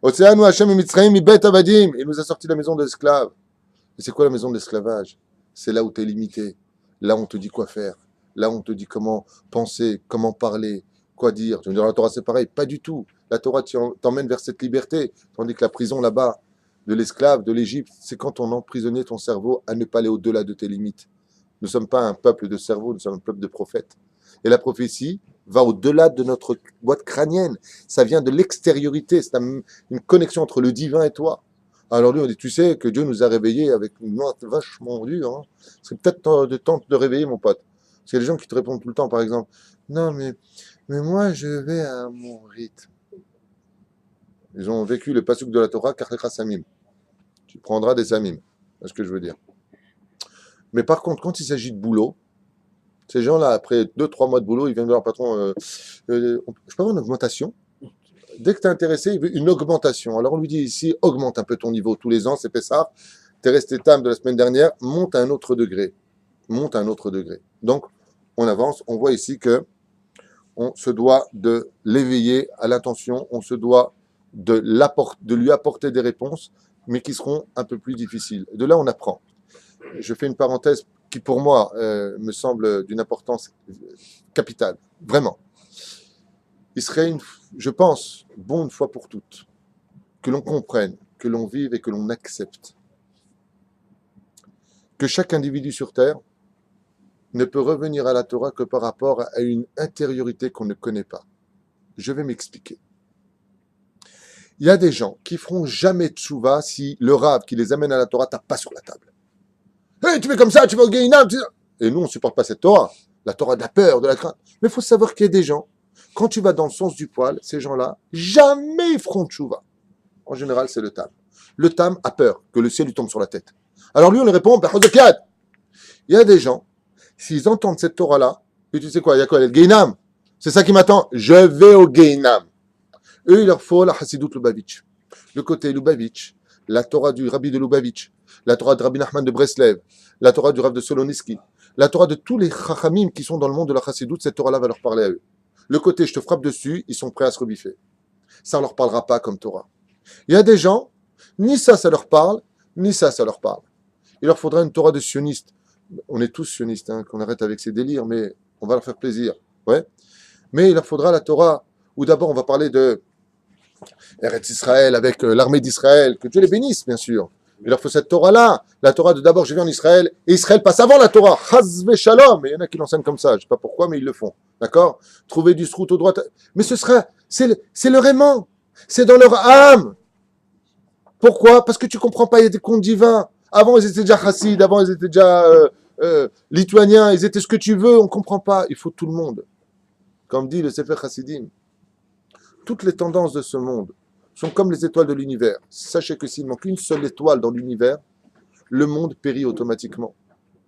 Océanu Hashem et Mitzrayim, Ibet Avadim. Il nous a sortis de la maison de l'esclave. Et c'est quoi la maison de l'esclavage? C'est là où tu es limité. Là où on te dit quoi faire. Là où on te dit comment penser, comment parler, quoi dire. Tu me diras, la Torah c'est pareil. Pas du tout. La Torah t'emmène vers cette liberté. Tandis que la prison là-bas, de l'esclave, de l'Égypte, c'est quand on emprisonnait ton cerveau à ne pas aller au-delà de tes limites. Nous ne sommes pas un peuple de cerveau, nous sommes un peuple de prophètes. Et la prophétie va au-delà de notre boîte crânienne. Ça vient de l'extériorité. C'est une connexion entre le divin et toi. Alors lui, on dit, tu sais que Dieu nous a réveillés avec une note vachement dure. Hein. C'est peut-être de temps de réveiller, mon pote. Parce qu'il y a des gens qui te répondent tout le temps, par exemple, non, mais moi, je vais à mon rythme. Ils ont vécu le pasuk de la Torah, Karlecha Samim. Tu prendras des Samim. C'est ce que je veux dire. Mais par contre, quand il s'agit de boulot, ces gens-là, après 2-3 mois de boulot, ils viennent de leur patron, je peux avoir une augmentation? Dès que tu es intéressé, il veut une augmentation. Alors on lui dit ici, augmente un peu ton niveau tous les ans, c'est Pessah. Tu es resté Tam de la semaine dernière, monte à un autre degré. monte à un autre degré. Donc, on avance, on voit ici que on se doit de l'éveiller à l'attention, on se doit de lui apporter des réponses, mais qui seront un peu plus difficiles. De là, on apprend. Je fais une parenthèse qui, pour moi, me semble d'une importance capitale. Vraiment. Il serait, je pense, bon une fois pour toutes, que l'on comprenne, que l'on vive et que l'on accepte que chaque individu sur Terre ne peut revenir à la Torah que par rapport à une intériorité qu'on ne connaît pas. Je vais m'expliquer. Il y a des gens qui feront jamais tchouva si le Rav qui les amène à la Torah tape pas sur la table. Hey, tu fais comme ça, tu vas au Guéhinam. Et nous, on ne supporte pas cette Torah. La Torah de la peur, de la crainte. Mais il faut savoir qu'il y a des gens, quand tu vas dans le sens du poil, ces gens-là, jamais ils feront tchouva. En général, c'est le Tam. Le Tam a peur que le ciel lui tombe sur la tête. Alors lui, on lui répond, il y a des gens, s'ils entendent cette Torah-là, et tu sais quoi, il y a quoi, le Guéhinam. C'est ça qui m'attend. Je vais au Guéhinam. Eux, il leur faut la Hasidut Lubavitch. Le côté Lubavitch, la Torah du Rabbi de Lubavitch, la Torah de Rabbi Nachman de Breslev, la Torah du Rav de Soloniski, la Torah de tous les Chachamim qui sont dans le monde de la Hasidut, cette Torah-là va leur parler à eux. Le côté je te frappe dessus, ils sont prêts à se rebiffer. Ça ne leur parlera pas comme Torah. Il y a des gens, ni ça leur parle, ni ça leur parle. Il leur faudra une Torah de sionistes. On est tous sionistes, hein, qu'on arrête avec ces délires, mais on va leur faire plaisir. Ouais. Mais il leur faudra la Torah, où d'abord on va parler de Eretz Israël avec l'armée d'Israël, que Dieu les bénisse, bien sûr. Il leur faut cette Torah-là, la Torah de d'abord je vais en Israël, et Israël passe avant la Torah, Chazve Shalom, et il y en a qui l'enseignent comme ça, je ne sais pas pourquoi, mais ils le font, d'accord? Trouver du srout au droit, mais c'est leur aimant, c'est dans leur âme. Pourquoi? Parce que tu ne comprends pas, il y a des contes divins. Avant, ils étaient déjà chassides, avant, ils étaient déjà lituaniens, ils étaient ce que tu veux, on ne comprend pas, il faut tout le monde. Comme dit le Sefer Chassidim, toutes les tendances de ce monde sont comme les étoiles de l'univers. Sachez que s'il manque une seule étoile dans l'univers, le monde périt automatiquement.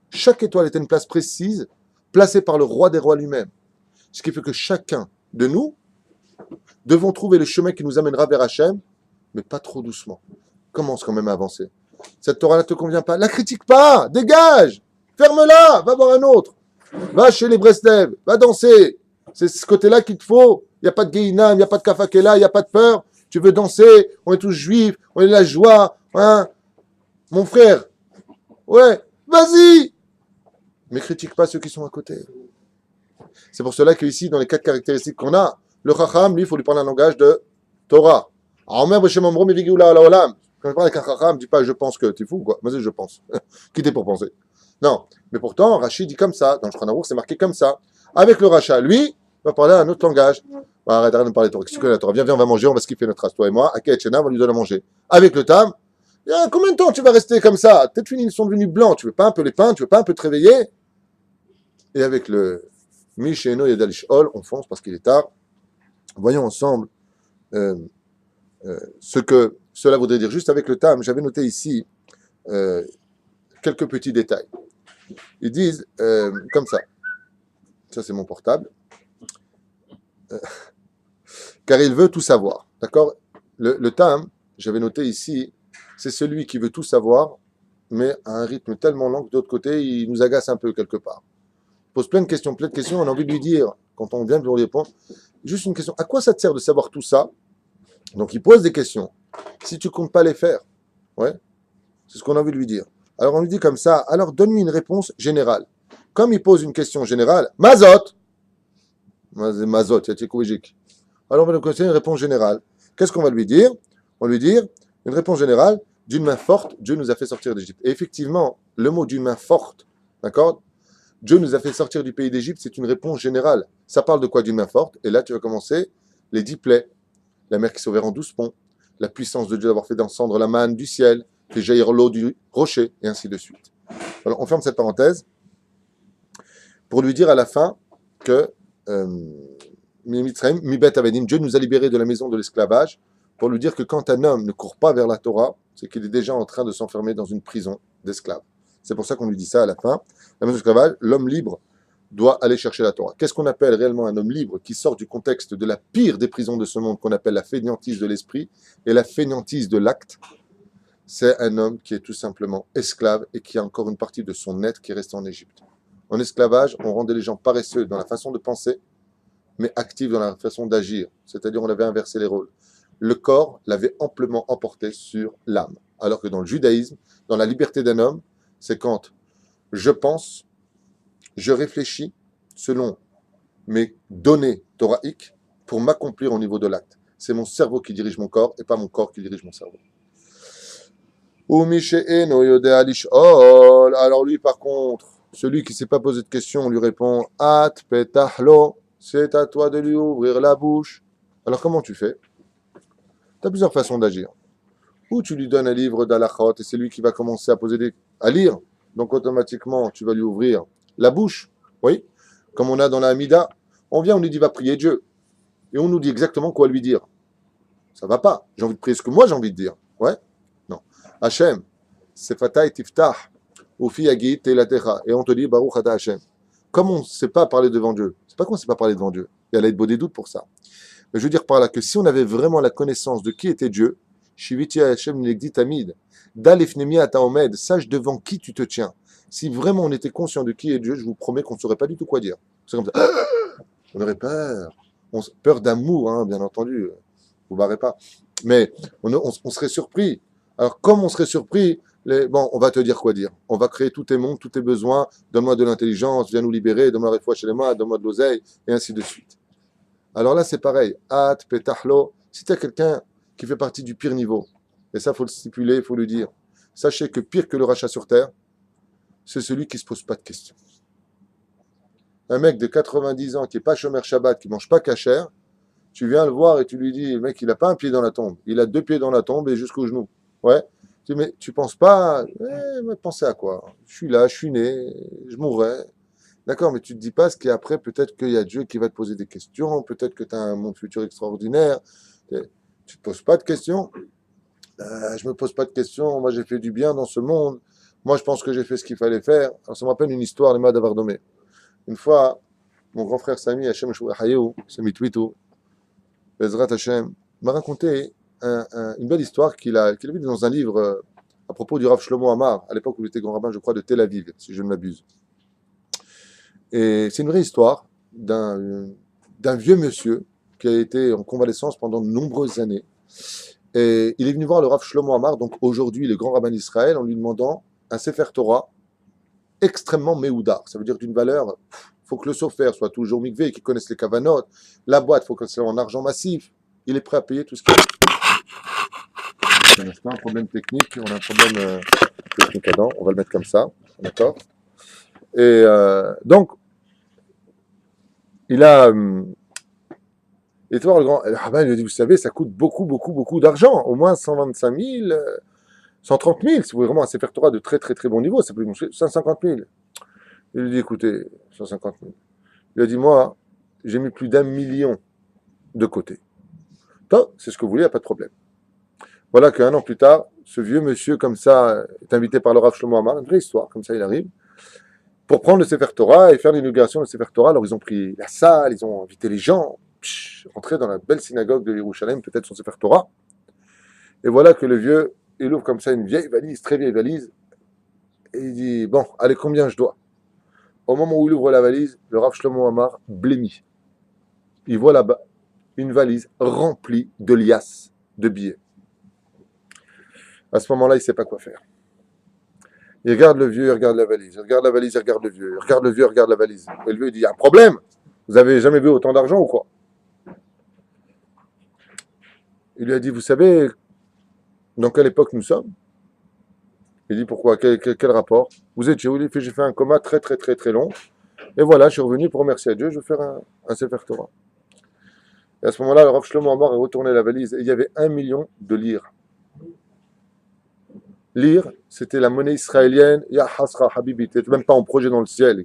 Chaque étoile est à une place précise, placée par le roi des rois lui-même. Ce qui fait que chacun de nous devons trouver le chemin qui nous amènera vers Hachem, mais pas trop doucement. Commence quand même à avancer. Cette Torah ne te convient pas, la critique pas, dégage, ferme-la, va voir un autre. Va chez les Breslev, va danser. C'est ce côté-là qu'il te faut. Il n'y a pas de Guéhinam, il n'y a pas de Kafakela, il n'y a pas de peur. Tu veux danser, on est tous juifs, on est de la joie. Hein, mon frère, ouais, vas-y. Mais critique pas ceux qui sont à côté. C'est pour cela qu'ici, dans les 4 caractéristiques qu'on a, le Chacham, lui, il faut lui prendre un langage de Torah. Quand je parle avec un Chacham, dis pas je pense que, t'es fou quoi. Vas-y, je pense. Qui t'es pour penser? Non. Mais pourtant, Rachid dit comme ça. Dans le Shulchan Aruch, c'est marqué comme ça. Avec le Racha, lui, il va parler un autre langage. Arrête de parler de Torah. Qu'est-ce que tu connais la Torah? Viens, on va manger, on va skipper notre race, toi et moi. Aka et Chena, on va lui donner à manger. Avec le Tam, combien de temps tu vas rester comme ça? Peut-être fini, ils sont devenus blancs. Tu veux pas un peu les peindre? Tu veux pas un peu te réveiller? Et avec le Misheno Yedal Shol, on fonce parce qu'il est tard. Voyons ensemble ce que cela voudrait dire. Juste avec le Tam, j'avais noté ici quelques petits détails. Ils disent comme ça. Ça, c'est mon portable. Car il veut tout savoir. D'accord? Le Tam, j'avais noté ici, c'est celui qui veut tout savoir, mais à un rythme tellement lent que d'autre côté, il nous agace un peu quelque part. Il pose plein de questions, on a envie de lui dire, quand on vient pour lui répondre, juste une question. À quoi ça te sert de savoir tout ça? Donc il pose des questions. Si tu ne comptes pas les faire, ouais, c'est ce qu'on a envie de lui dire. Alors on lui dit comme ça, alors donne-lui une réponse générale. Comme il pose une question générale, Mazot, Yatikouijik. Alors on va lui conseiller une réponse générale. Qu'est-ce qu'on va lui dire? On va lui dire une réponse générale, d'une main forte, Dieu nous a fait sortir d'Égypte. Et effectivement, le mot d'une main forte, d'accord? Dieu nous a fait sortir du pays d'Égypte, c'est une réponse générale. Ça parle de quoi d'une main forte? Et là tu vas commencer les 10 plaies. La mer qui s'est ouverte en 12 ponts, la puissance de Dieu d'avoir fait descendre la manne du ciel, fait jaillir l'eau du rocher, et ainsi de suite. Alors on ferme cette parenthèse pour lui dire à la fin que Dieu nous a libérés de la maison de l'esclavage, pour lui dire que quand un homme ne court pas vers la Torah, c'est qu'il est déjà en train de s'enfermer dans une prison d'esclaves. C'est pour ça qu'on lui dit ça à la fin. La maison de l'esclavage, l'homme libre doit aller chercher la Torah. Qu'est-ce qu'on appelle réellement un homme libre qui sort du contexte de la pire des prisons de ce monde, qu'on appelle la fainéantise de l'esprit et la fainéantise de l'acte? c'est un homme qui est tout simplement esclave et qui a encore une partie de son être qui reste en Égypte. En esclavage, on rendait les gens paresseux dans la façon de penser, mais actifs dans la façon d'agir. C'est-à-dire, on avait inversé les rôles. Le corps l'avait amplement emporté sur l'âme. Alors que dans le judaïsme, dans la liberté d'un homme, c'est quand je pense, je réfléchis selon mes données thoraïques pour m'accomplir au niveau de l'acte. C'est mon cerveau qui dirige mon corps et pas mon corps qui dirige mon cerveau. Alors lui, par contre, celui qui ne s'est pas posé de questions, on lui répond At petahlo, c'est à toi de lui ouvrir la bouche. Alors comment tu fais? Tu as plusieurs façons d'agir. Ou tu lui donnes un livre d'alachot et c'est lui qui va commencer à lire. Donc automatiquement, tu vas lui ouvrir la bouche. Oui, comme on a dans la Hamida, on vient, on lui dit va prier Dieu. Et on nous dit exactement quoi lui dire. Ça va pas. J'ai envie de prier ce que moi j'ai envie de dire. Ouais? Non. Hachem, Sefatay Tiftah, Ufi Yagit Telatecha. Et on te dit Baruch Ata Hachem. Comme on ne sait pas parler devant Dieu, c'est pas qu'on ne sait pas parler devant Dieu. Il y a l'aide des doutes pour ça. Mais je veux dire par là que si on avait vraiment la connaissance de qui était Dieu, Shiviti Hachem Negdi Tamid, Dalifnemi Ataomed, sache devant qui tu te tiens. Si vraiment on était conscient de qui est Dieu, je vous promets qu'on ne saurait pas du tout quoi dire. C'est comme ça. On aurait peur. Peur d'amour, hein, bien entendu. Vous barrez pas. Mais on serait surpris. Alors, comme on serait surpris, on va te dire quoi dire. On va créer tous tes mondes, tous tes besoins. Donne-moi de l'intelligence, viens nous libérer, donne-moi la foi chez les mains, donne-moi de l'oseille, et ainsi de suite. Alors là, c'est pareil. At, petahlo. Si tu as quelqu'un qui fait partie du pire niveau, et ça, il faut le stipuler, il faut le dire. Sachez que pire que le rachat sur terre, c'est celui qui ne se pose pas de questions. Un mec de 90 ans qui n'est pas chômeur Shabbat, qui ne mange pas kasher, tu viens le voir et tu lui dis, le mec, il n'a pas un pied dans la tombe, il a 2 pieds dans la tombe et jusqu'au genou. Ouais. Tu dis, mais tu penses pas, mais pensez à quoi? Je suis là, je suis né, je mourrai. D'accord, mais tu ne te dis pas ce qu'il y a après, peut-être qu'il y a Dieu qui va te poser des questions, peut-être que tu as un monde futur extraordinaire. Tu ne te poses pas de questions. Je ne me pose pas de questions, moi j'ai fait du bien dans ce monde, moi je pense que j'ai fait ce qu'il fallait faire. Alors ça me rappelle une histoire, les Madavar Domé. Une fois, mon grand frère Sami, Hachem Shouahayou, Sami Twitou, Bezrat Hachem, m'a raconté une belle histoire qu'il a vue dans un livre à propos du Rav Shlomo Amar, à l'époque où il était grand rabbin, je crois, de Tel Aviv, si je ne m'abuse. Et c'est une vraie histoire d'un vieux monsieur qui a été en convalescence pendant de nombreuses années. Et il est venu voir le Rav Shlomo Amar, donc aujourd'hui le grand rabbin d'Israël, en lui demandant un Sefer Torah extrêmement méoudar. Ça veut dire d'une valeur, il faut que le sofer soit toujours mikvé, qu'il connaisse les kavanot. La boîte, il faut que ce soit en argent massif. Il est prêt à payer tout ce qu'il a. Un problème technique, on a un problème technique à dents. On va le mettre comme ça, d'accord. Et donc, il a... et toi, le grand rabbin lui a dit, vous savez, ça coûte beaucoup, beaucoup, beaucoup d'argent. Au moins 125 000, 130 000, si vous voulez vraiment un Sefer Torah de très, très, très bon niveau, ça peut être 150 000. Il lui dit, écoutez, 150 000. Il a dit, moi, j'ai mis plus d'1 million de côté. Toi, c'est ce que vous voulez, il n'y a pas de problème. Voilà qu'un an plus tard, ce vieux monsieur, comme ça, est invité par le Rav Shlomo Amar, une vraie histoire, comme ça il arrive, pour prendre le Sefer Torah et faire l'inauguration du Sefer Torah. Alors ils ont pris la salle, ils ont invité les gens, rentrer dans la belle synagogue de Yerushalayim, peut-être son Sefer Torah. Et voilà que le vieux, il ouvre comme ça une vieille valise, très vieille valise, et il dit, bon, allez, combien je dois? Au moment où il ouvre la valise, le Rav Shlomo Amar blêmit. Il voit là-bas une valise remplie de liasses de billets. À ce moment-là, il ne sait pas quoi faire. Il regarde le vieux, il regarde la valise. Il regarde la valise, il regarde le vieux. Il regarde le vieux, il regarde la valise. Et le vieux, il dit, il y a un problème. Vous avez jamais vu autant d'argent ou quoi? Il lui a dit, vous savez dans quelle époque nous sommes? Il dit, pourquoi? Quel rapport? Vous étiez où? Il dit, j'ai fait un coma très, très, très, très long. Et voilà, je suis revenu pour remercier à Dieu. Je vais faire un Sefer Torah. Et à ce moment-là, le Rav Shlomo Amar a retourné la valise. Et il y avait 1 million de lire. Lire, c'était la monnaie israélienne. Ya Hasra Habibi, tu n'étais même pas en projet dans le ciel.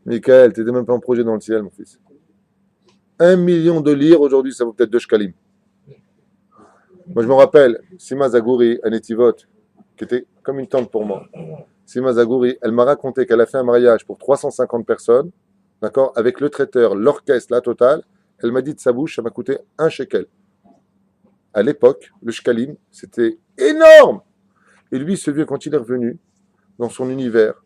Michael, tu n'étais même pas en projet dans le ciel, mon fils. 1 million de lire, aujourd'hui, ça vaut peut-être 2 shkalim. Moi, je me rappelle, Sima Zagouri, à Netivot, qui était comme une tante pour moi. Sima Zagouri, elle m'a raconté qu'elle a fait un mariage pour 350 personnes, d'accord, avec le traiteur, l'orchestre, la totale. Elle m'a dit de sa bouche, ça m'a coûté 1 shekel. À l'époque, le shkalim, c'était énorme. Et lui, ce vieux, quand il est revenu dans son univers,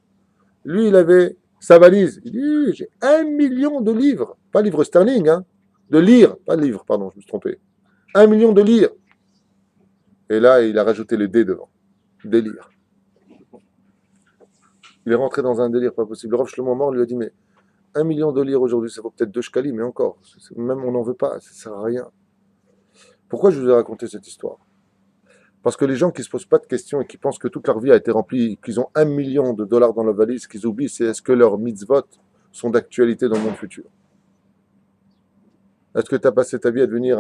lui, il avait sa valise. Il dit, j'ai 1 million de livres. Pas livres sterling, hein. De lire. Pas livres, pardon, je me suis trompé. 1 million de lire. Et là, il a rajouté le D devant. Délire. Il est rentré dans un délire pas possible. Le Rav Shlomo Mor lui a dit, mais 1 million de lire aujourd'hui, ça vaut peut-être 2 shkalim, mais encore. Même on n'en veut pas, ça ne sert à rien. Pourquoi je vous ai raconté cette histoire? Parce que les gens qui ne se posent pas de questions et qui pensent que toute leur vie a été remplie, qu'ils ont 1 million de dollars dans leur valise, ce qu'ils oublient, c'est est-ce que leurs mitzvot sont d'actualité dans le monde futur? Est-ce que tu as passé ta vie à devenir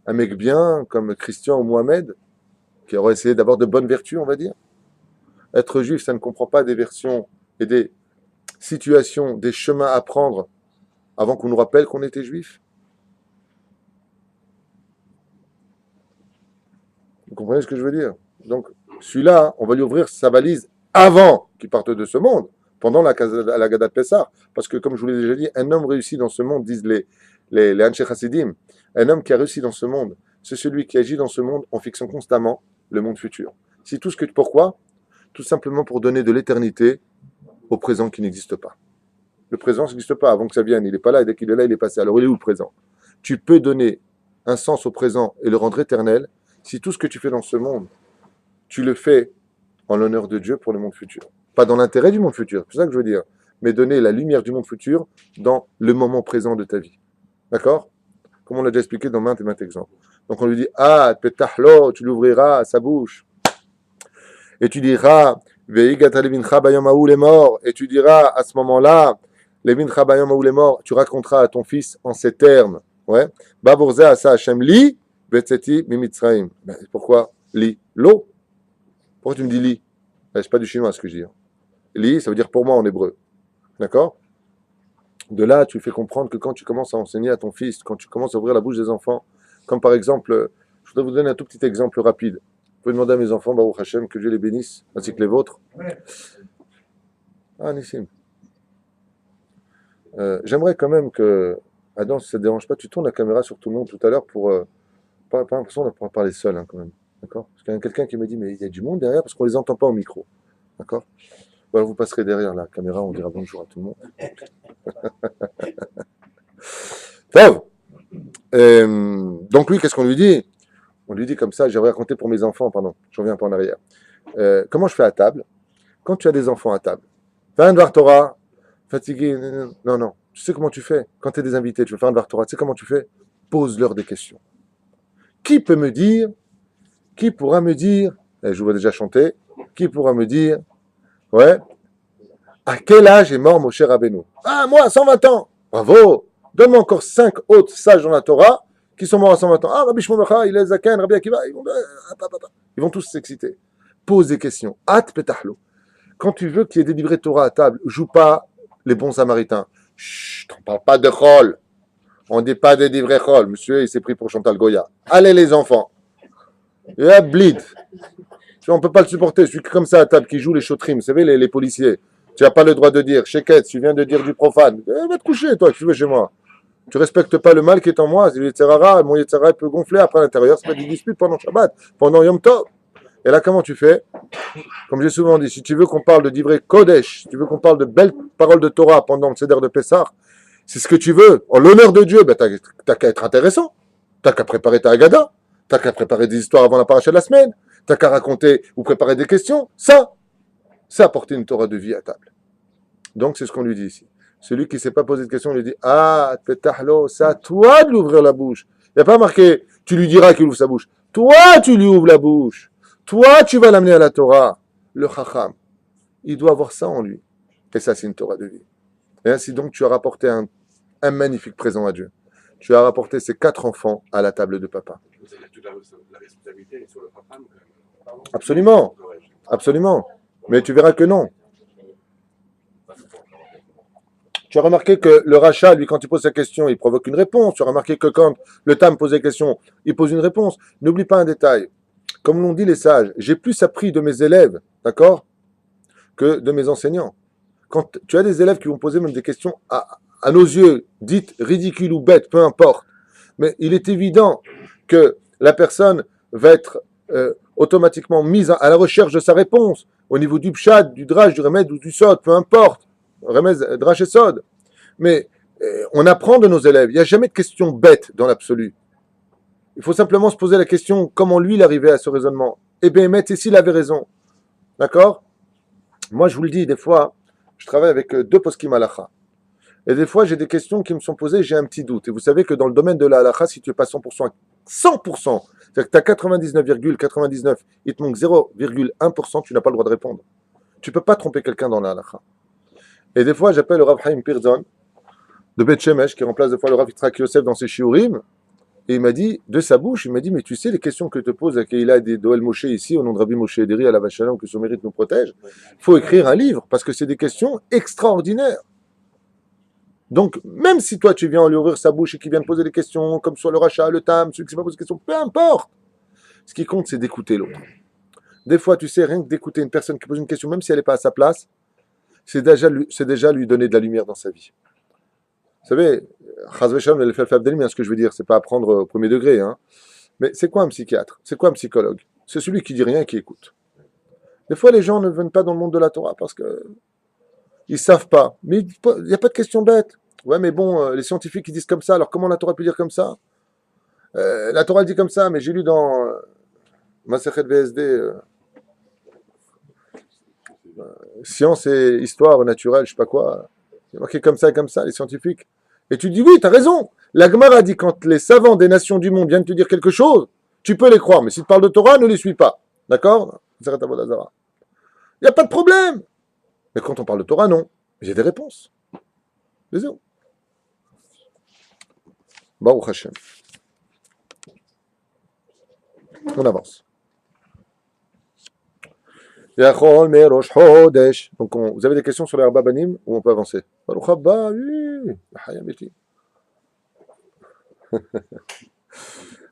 un mec bien, comme Christian ou Mohamed, qui aurait essayé d'avoir de bonnes vertus, on va dire? Être juif, ça ne comprend pas des versions et des situations, des chemins à prendre avant qu'on nous rappelle qu'on était juif. Vous comprenez ce que je veux dire? Donc, celui-là, on va lui ouvrir sa valise avant qu'il parte de ce monde, pendant la Gada de Pessah. Parce que, comme je vous l'ai déjà dit, un homme réussi dans ce monde, disent les Anshe Chassidim, un homme qui a réussi dans ce monde, c'est celui qui agit dans ce monde en fixant constamment le monde futur. Si tout ce que pourquoi? Tout simplement pour donner de l'éternité au présent qui n'existe pas. Le présent n'existe pas avant que ça vienne, il n'est pas là, et dès qu'il est là, il est passé. Alors il est où le présent? Tu peux donner un sens au présent et le rendre éternel si tout ce que tu fais dans ce monde, tu le fais en l'honneur de Dieu pour le monde futur. Pas dans l'intérêt du monde futur, c'est ça que je veux dire, mais donner la lumière du monde futur dans le moment présent de ta vie. D'accord? Comme on l'a déjà expliqué dans maintes et maintes exemples. Donc on lui dit, ah, petahlo, tu l'ouvriras à sa bouche. Et tu diras, veigata levincha bayom haou les morts. Et tu diras à ce moment-là, levincha bayom haou les morts, tu raconteras à ton fils en ces termes. Ouais. Babourze asa Hashem li, betzeti mimitzraim. Pourquoi li? L'eau. Pourquoi tu me dis li? C'est pas du chinois ce que je dis. Li, ça veut dire pour moi en hébreu. D'accord? De là, tu fais comprendre que quand tu commences à enseigner à ton fils, quand tu commences à ouvrir la bouche des enfants, comme par exemple, je voudrais vous donner un tout petit exemple rapide. Vous pouvez demander à mes enfants, Baruch Hashem, que Dieu les bénisse, ainsi que les vôtres. Ah, Nissim. J'aimerais quand même que, Adam, si ça ne te dérange pas, tu tournes la caméra sur tout le monde tout à l'heure pour pas l'impression de pouvoir parler seul, hein, quand même. D'accord? Parce qu'il y a quelqu'un qui me dit, mais il y a du monde derrière parce qu'on ne les entend pas au micro. D'accord? Voilà, vous passerez derrière la caméra, on dira bonjour à tout le monde. Donc lui, qu'est-ce qu'on lui dit? On lui dit comme ça, j'aimerais raconter pour mes enfants, pardon, je reviens un peu en arrière. Comment je fais à table? Quand tu as des enfants à table, fais un Dvar Torah, fatigué, non, tu sais comment tu fais? Quand tu as des invités, tu veux faire un Dvar Torah, tu sais comment tu fais? Pose-leur des questions. Qui peut me dire, qui pourra me dire, je vous vois déjà chanter, qui pourra me dire, ouais, à quel âge est mort Moshe Rabbeinu? Ah, moi, 120 ans. Bravo. Donne-moi encore 5 autres sages dans la Torah qui sont morts à 120 ans. Ah, Rabbi Shimon Bar Yochai, il est Zaken, Rabbi Akiva, ils vont tous s'exciter. Pose des questions. At petahlo. Quand tu veux qu'il y ait des livrets de Torah à table, joue pas les bons samaritains. Chut, on parle pas de chol. On dit pas des livrets chol. Monsieur, il s'est pris pour Chantal Goya. Allez les enfants. Et là, bleed. On peut pas le supporter. Celui comme ça à table qui joue les chotrim, vous savez, les policiers. Tu n'as pas le droit de dire, Sheket, tu viens de dire du profane. Va te coucher, toi, tu veux chez moi. Tu respectes pas le mal qui est en moi. C'est le Yetzirara, mon Yetzirara peut gonfler après à l'intérieur. C'est pas des disputes pendant Shabbat, pendant Yom Tov. Et là, comment tu fais? Comme j'ai souvent dit, si tu veux qu'on parle de divrei Kodesh, si tu veux qu'on parle de belles paroles de Torah pendant le Seder de Pessah, c'est ce que tu veux. En l'honneur de Dieu, ben, t'as qu'à être intéressant. T'as qu'à préparer ta Haggadah. T'as qu'à préparer des histoires avant la paracha de la semaine. T'as qu'à raconter ou préparer des questions. Ça, c'est apporter une Torah de vie à table. Donc, c'est ce qu'on lui dit ici. Celui qui ne s'est pas posé de question, on lui dit, ah, petahlo, c'est à toi de lui ouvrir la bouche. Il n'y a pas marqué, tu lui diras qu'il ouvre sa bouche. Toi, tu lui ouvres la bouche. Toi, tu vas l'amener à la Torah. Le chacham, il doit avoir ça en lui. Et ça, c'est une Torah de vie. Et ainsi donc, tu as rapporté un magnifique présent à Dieu. Tu as rapporté ces 4 enfants à la table de papa. La responsabilité est sur le chacham. Absolument. Absolument. Mais tu verras que non. Tu as remarqué que le rachat, lui, quand il pose sa question, il provoque une réponse. Tu as remarqué que quand le tam pose la question, il pose une réponse. N'oublie pas un détail. Comme l'ont dit les sages, j'ai plus appris de mes élèves, d'accord, que de mes enseignants. Quand tu as des élèves qui vont poser même des questions à nos yeux, dites ridicules ou bêtes, peu importe. Mais il est évident que la personne va être automatiquement mise à la recherche de sa réponse au niveau du pshat, du drash, du remède ou du sod, peu importe, remède, drash et sod. Mais on apprend de nos élèves, il n'y a jamais de question bête dans l'absolu. Il faut simplement se poser la question comment lui il arrivait à ce raisonnement. Et bien, et s'il avait raison. D'accord? Moi, je vous le dis, des fois, je travaille avec deux poskim halakha. Et des fois, j'ai des questions qui me sont posées, j'ai un petit doute. Et vous savez que dans le domaine de la halakha, si tu n'es pas 100%, 100%, c'est-à-dire que tu as 99,99, il te manque 0,1%, tu n'as pas le droit de répondre. Tu ne peux pas tromper quelqu'un dans la halakha. Et des fois, j'appelle le Rav Chaim Pirzon de Beth Shemesh, qui remplace des fois le Rav Yitzhak Yosef dans ses shiurim. Et il m'a dit, de sa bouche, il m'a dit, mais tu sais, les questions que te pose Akheila et Doel Moshe ici, au nom de Rabbi Moshe Ederi, à la Vachalon, que son mérite nous protège, il faut écrire un livre, parce que c'est des questions extraordinaires. Donc, même si toi, tu viens lui ouvrir sa bouche et qu'il vient te poser des questions, comme sur le rachat, le tam, celui qui ne s'est pas posé des questions, peu importe. Ce qui compte, c'est d'écouter l'autre. Des fois, tu sais, rien que d'écouter une personne qui pose une question, même si elle n'est pas à sa place, c'est déjà lui donner de la lumière dans sa vie. Vous savez, ce que je veux dire, c'est pas apprendre au premier degré, hein. Mais c'est quoi un psychiatre? C'est quoi un psychologue? C'est celui qui dit rien et qui écoute. Des fois, les gens ne viennent pas dans le monde de la Torah parce que ils savent pas. Mais il n'y a pas de question bête. Ouais, mais bon, les scientifiques ils disent comme ça, alors comment la Torah peut dire comme ça? La Torah dit comme ça, mais j'ai lu dans Masechet VSD, science et histoire naturelle, je sais pas quoi. Il y a marqué comme ça, les scientifiques. Et tu dis oui, tu as raison. La Gemara dit quand les savants des nations du monde viennent te dire quelque chose, tu peux les croire. Mais si tu parles de Torah, ne les suis pas. D'accord? Il n'y a pas de problème. Mais quand on parle de Torah, non. J'ai des réponses. Désolé. Baruch Hashem. On avance. Donc, vous avez des questions sur les Arba Banim ou on peut avancer? Baruch Abba, oui.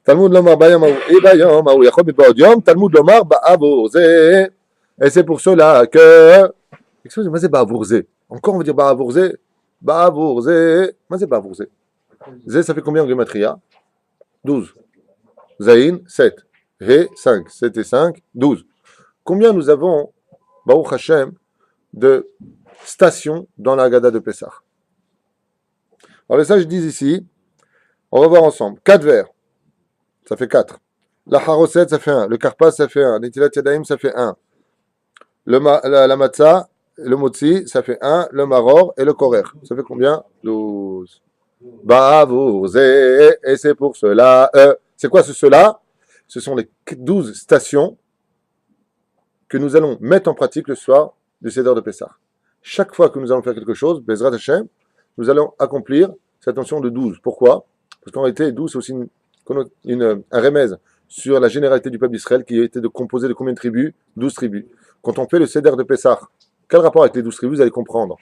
Talmud Lomar Bayam et Bayam, Yachob et Baodium, Talmud Lomar Ba'avourze. Et c'est pour cela que. Excusez-moi, c'est Ba'avourze. Encore on veut dire Ba'avourze. Ba'avourze. Moi, c'est Ba'avourze. Zé, ça fait combien en Gematria? 12. Zayin, 7. He, 5. 7 et 5, 12. Combien nous avons, Baruch Hashem, de stations dans la Haggadah de Pessah? Alors les sages disent ici, on va voir ensemble, 4 vers, ça fait 4. La Haroset, ça fait 1. Le Karpas, ça fait 1. Netilat Yadayim, ça fait 1. La Matzah, le Motzi, ça fait 1. Le Maror et le Korer, ça fait combien? 12. Ba'avourze, et c'est pour cela. C'est quoi cela? Ce sont les 12 stations que nous allons mettre en pratique le soir du Seder de Pessah. Chaque fois que nous allons faire quelque chose, Bezrat Hashem, nous allons accomplir cette notion de 12. Pourquoi? Parce qu'en réalité, 12, c'est aussi un remèze sur la généralité du peuple d'Israël qui était de composer de combien de tribus? 12 tribus. Quand on fait le Seder de Pessah, quel rapport avec les 12 tribus? Vous allez comprendre.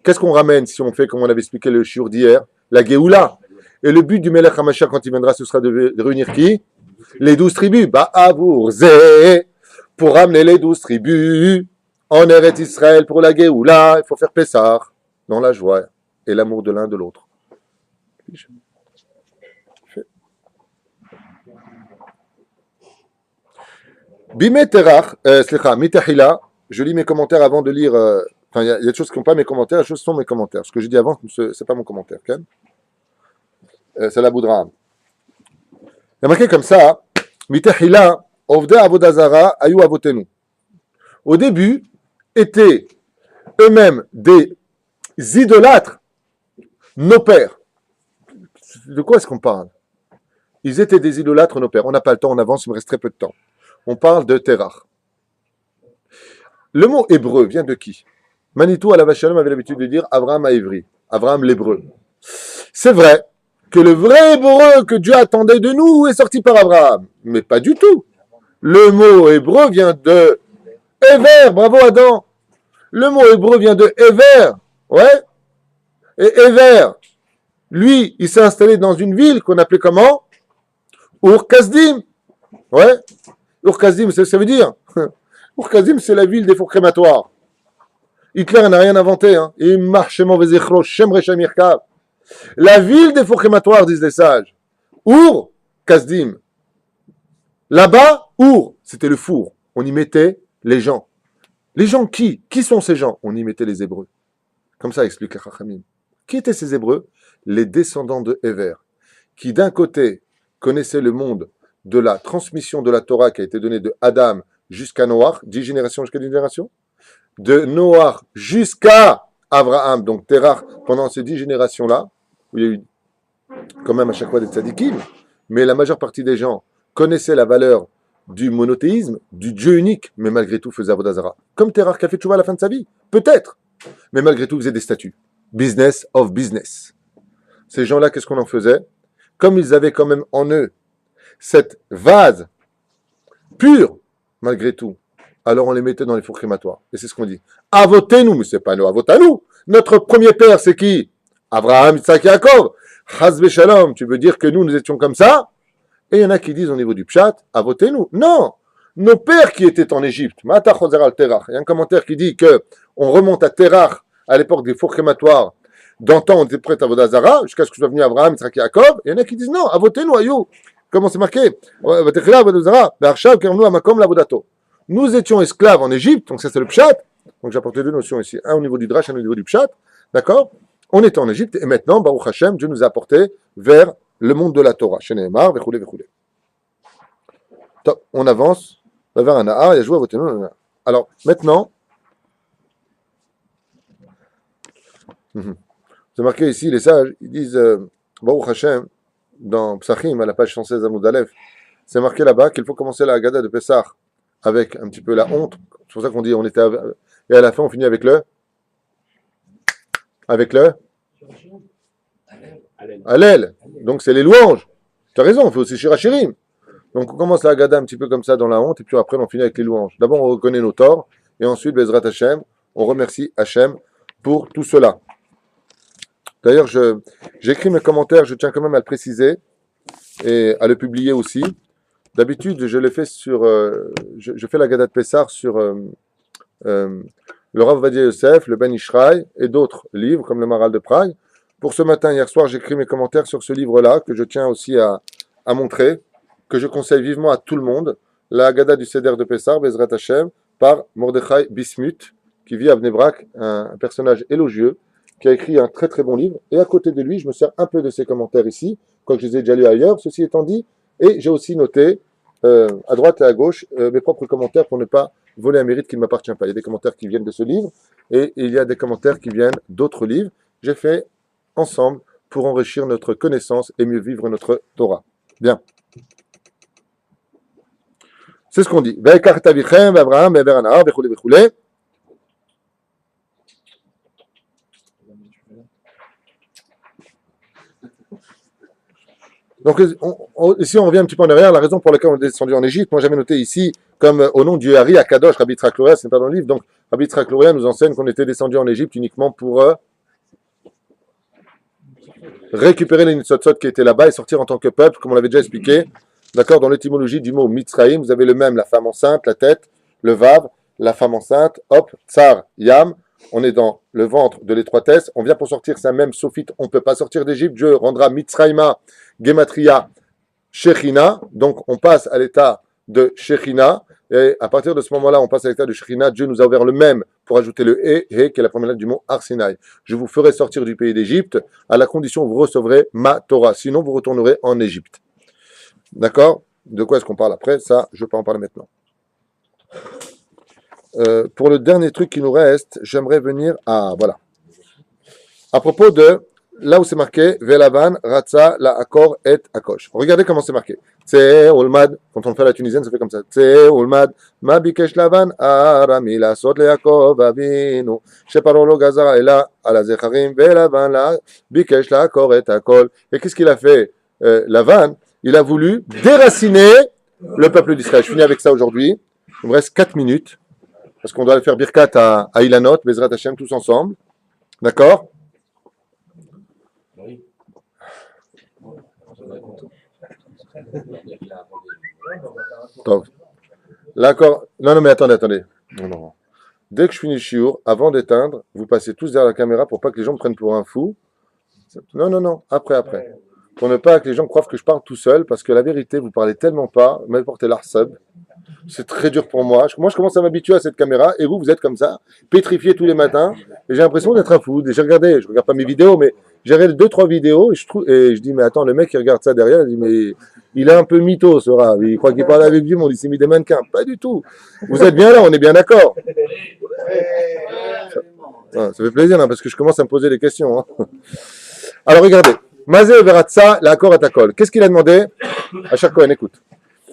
Qu'est-ce qu'on ramène si on fait, comme on avait expliqué le shiur d'hier? La Géoula. Et le but du Melech HaMashiach quand il viendra, ce sera de réunir qui? Les 12 tribus. Ba'avourze, pour ramener les 12 tribus en Eretz Israël pour la Géoula, il faut faire Pessah dans la joie et l'amour de l'un de l'autre. Bimé Terach, Mitahila, je lis mes commentaires avant de lire. Enfin, il y a des choses qui n'ont pas mes commentaires, des choses qui sont mes commentaires. Ce que j'ai dit avant, c'est pas mon commentaire. C'est la Boudraham. Il y a marqué comme ça, Mitahila, Ovde Avodazara, Ayu Avotenu. Au début, étaient eux-mêmes des idolâtres, nos pères. De quoi est-ce qu'on parle? Ils étaient des idolâtres, nos pères. On n'a pas le temps, on avance, il me reste très peu de temps. On parle de Terach. Le mot hébreu vient de qui? Manitou à la Vachalom avait l'habitude de dire Abraham à Ivry, Abraham l'hébreu. C'est vrai que le vrai hébreu que Dieu attendait de nous est sorti par Abraham, mais pas du tout. Le mot hébreu vient de Ever, bravo Adam. Le mot hébreu vient de Ever, ouais. Et Ever, lui, il s'est installé dans une ville qu'on appelait comment? Ur-Kasdim, ouais. Ur-Kasdim, ça veut dire Ur-Kasdim, c'est la ville des fours crématoires. Hitler n'a rien inventé. Hein. La ville des fours crématoires, disent les sages. Ur-Kasdim. Là-bas, Our, c'était le four. On y mettait les gens. Les gens qui? Qui sont ces gens? On y mettait les Hébreux. Comme ça explique les Chachamim. Qui étaient ces Hébreux? Les descendants de Héver, qui d'un côté connaissaient le monde de la transmission de la Torah qui a été donnée de Adam jusqu'à Noach, 10 générations jusqu'à 10 générations, de Noach jusqu'à Abraham, donc Terach, pendant ces 10 générations-là, où il y a eu quand même à chaque fois des tzadikim, mais la majeure partie des gens connaissaient la valeur du monothéisme, du Dieu unique, mais malgré tout faisait Avodah Zarah. Comme Terach qui a fait tchouva à la fin de sa vie, peut-être, mais malgré tout faisait des statuts. Business of business. Ces gens-là, qu'est-ce qu'on en faisait? Comme ils avaient quand même en eux cette vase pure, malgré tout, alors on les mettait dans les fours crématoires. Et c'est ce qu'on dit. Avotez-nous, mais c'est pas nous, avotez-nous. Notre premier père, c'est qui? Abraham, Isaac, Yaakov. Chazbe Shalom, tu veux dire que nous étions comme ça? Et il y en a qui disent au niveau du Pshat, avotez-nous. Non! Nos pères qui étaient en Égypte, il y a un commentaire qui dit que on remonte à Terach, à l'époque des fours crématoires, d'antan on était prêt à Avodah Zarah, jusqu'à ce que soit venu Abraham, Isaac, Yaakov. Et il y en a qui disent non, avotez-nous, ayou. Comment c'est marqué? Nous étions esclaves en Égypte, donc ça c'est le Pshat. Donc j'ai apporté deux notions ici, un au niveau du Drash, un au niveau du Pshat. D'accord? On était en Égypte et maintenant, Baruch Hashem, Dieu nous a apporté vers le monde de la Torah. Sheneemar, vechoulé, vechoulé. On avance vers un Nahar, et joué à voter. Alors maintenant, c'est marqué ici, les sages, ils disent Baruch Hashem, dans Psachim, à la page 116 Amoud Aleph, c'est marqué là-bas qu'il faut commencer la Haggadah de Pessah avec un petit peu la honte. C'est pour ça qu'on dit on était et à la fin on finit avec le Hallel. Donc c'est les louanges. Tu as raison, on fait aussi Shirachirim. Donc on commence la Haggadah un petit peu comme ça dans la honte et puis après on finit avec les louanges. D'abord on reconnaît nos torts et ensuite Bezrat Hashem, on remercie Hashem pour tout cela. D'ailleurs, j'écris mes commentaires, je tiens quand même à le préciser et à le publier aussi. D'habitude, je le fais sur, je fais la Haggadah de Pessah sur le Rav Ovadia Yosef, le Ben Ishraï et d'autres livres comme le Maral de Prague. Pour ce matin, hier soir, j'écris mes commentaires sur ce livre-là que je tiens aussi à montrer, que je conseille vivement à tout le monde. La Haggadah du Seder de Pessah, Bezrat Hashem, par Mordechai Bismuth, qui vit à Bnei Brak, un personnage élogieux, qui a écrit un très très bon livre, et à côté de lui, je me sers un peu de ses commentaires ici, quoique je les ai déjà lus ailleurs, ceci étant dit, et j'ai aussi noté, à droite et à gauche, mes propres commentaires pour ne pas voler un mérite qui ne m'appartient pas. Il y a des commentaires qui viennent de ce livre, et il y a des commentaires qui viennent d'autres livres. J'ai fait ensemble pour enrichir notre connaissance et mieux vivre notre Torah. Bien. C'est ce qu'on dit. Donc ici on revient un petit peu en arrière, la raison pour laquelle on est descendu en Égypte, moi j'avais noté ici, comme au nom du Hari Akadosh, Rabbi Yitzhak Luria, ce n'est pas dans le livre, donc Rabbi Yitzhak Luria nous enseigne qu'on était descendu en Égypte uniquement pour récupérer les Nitzotzot qui étaient là-bas et sortir en tant que peuple, comme on l'avait déjà expliqué. D'accord, dans l'étymologie du mot Mitzraïm, vous avez le même, la femme enceinte, la tête, le Vav, la femme enceinte, hop, Tsar, Yam, on est dans le ventre de l'étroitesse, on vient pour sortir, c'est un même sophite, on ne peut pas sortir d'Égypte, Dieu rendra Mitzraïma, Gematria, Shechina, donc on passe à l'état de Shechina, et à partir de ce moment-là, on passe à l'état de Shechina, Dieu nous a ouvert le même pour ajouter le He, qui est la première lettre du mot Arsinaï. Je vous ferai sortir du pays d'Égypte à la condition où vous recevrez ma Torah, sinon vous retournerez en Égypte. D'accord? De quoi est-ce qu'on parle après? Ça, je ne vais pas en parler maintenant. Pour le dernier truc qui nous reste, j'aimerais venir à... Voilà. À propos de... Là où c'est marqué, Velavan, Ratza, la Akor et Akosh. Regardez comment c'est marqué. Tse Ulmad, quand on le fait à la tunisienne, ça fait comme ça. Tse Ulmad, Ma Bikesh Lavan, Arami, la Sot le Yaakov, Avinu, Sheparolo Gazara, et là, à la Zecharim, Velavan, la Bikesh la Akor et Akol. Et qu'est-ce qu'il a fait, Lavan? Il a voulu déraciner le peuple d'Israël. Je finis avec ça aujourd'hui. Il me reste 4 minutes, parce qu'on doit faire Birkat à Ilanot, Bezrat Hashem, tous ensemble. D'accord? Donc, l'accord. Non, mais attendez. Non. Dès que je finis le shiur, avant d'éteindre, vous passez tous derrière la caméra pour pas que les gens me prennent pour un fou. Non. Après. pour ne pas que les gens croient que je parle tout seul, parce que la vérité, vous parlez tellement pas, m'apportez l'arsub. C'est très dur pour moi. Moi, je commence à m'habituer à cette caméra, et vous êtes comme ça, pétrifié tous les matins, et j'ai l'impression d'être un fou. J'ai regardé, je regarde pas mes vidéos, mais j'ai regardé 2-3 vidéos, et je dis, mais attends, le mec qui regarde ça derrière, il dit, mais il est un peu mytho, ce rat. Il croit qu'il parle avec du monde, il s'est mis des mannequins. Pas du tout. Vous êtes bien là, on est bien d'accord. Ça fait plaisir, hein, parce que je commence à me poser des questions. Hein. Alors, regardez. Mazé Veratsa, l'accord est à col. Qu'est-ce qu'il a demandé à chaque Kohen? Écoute.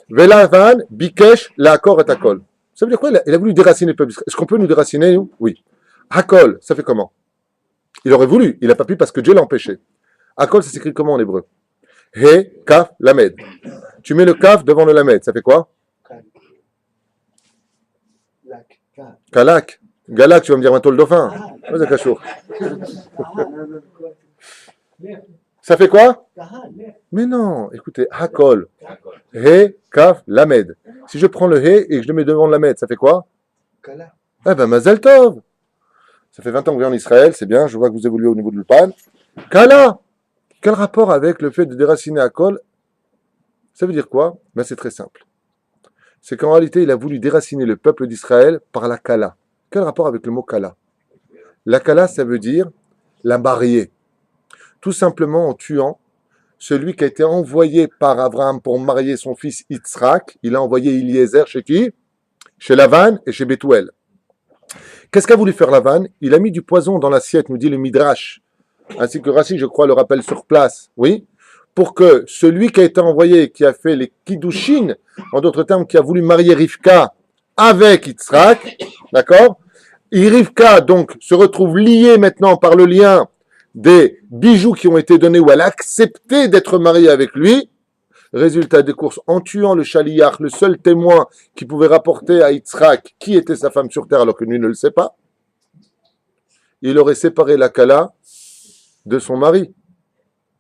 Velavan, Bikesh, l'accord est à col. Ça veut dire quoi? Il a voulu déraciner le peuple d'Israël. Est-ce qu'on peut nous déraciner, nous? Oui. Hakol, ça fait comment? Il aurait voulu, il n'a pas pu parce que Dieu l'a empêché. Hakol, ça s'écrit comment en hébreu? He, Kaf, Lamed. Tu mets le Kaf devant le Lamed, ça fait quoi? Kalak. Galak, tu vas me dire un le dauphin. C'est cachour. Ça fait quoi? Mais non, écoutez, Hakol. He, Kaf, Lamed. Si je prends le He et que je le mets devant le Lamed, ça fait quoi? Eh ben, Mazel Tov. Ça fait 20 ans que vous êtes en Israël, c'est bien, je vois que vous évoluez au niveau de l'Ulpan. Kala. Quel rapport avec le fait de déraciner Hakol? Ça veut dire quoi? Ben, c'est très simple. C'est qu'en réalité, il a voulu déraciner le peuple d'Israël par la Kala. Quel rapport avec le mot Kala? La Kala, ça veut dire la mariée. Tout simplement en tuant celui qui a été envoyé par Abraham pour marier son fils Yitzhak. Il a envoyé Eliezer chez qui? Chez Lavan et chez Bethuel. Qu'est-ce qu'a voulu faire Lavan? Il a mis du poison dans l'assiette, nous dit le Midrash, ainsi que Rashi, je crois, le rappelle sur place, oui, pour que celui qui a été envoyé, qui a fait les Kiddushin, en d'autres termes, qui a voulu marier Rivka avec Yitzhak, d'accord? Et Rivka, donc, se retrouve liée maintenant par le lien des bijoux qui ont été donnés, où elle a accepté d'être mariée avec lui. Résultat des courses, en tuant le Shaliach, le seul témoin qui pouvait rapporter à Yitzhak qui était sa femme sur terre alors que lui ne le sait pas, il aurait séparé la Kala de son mari.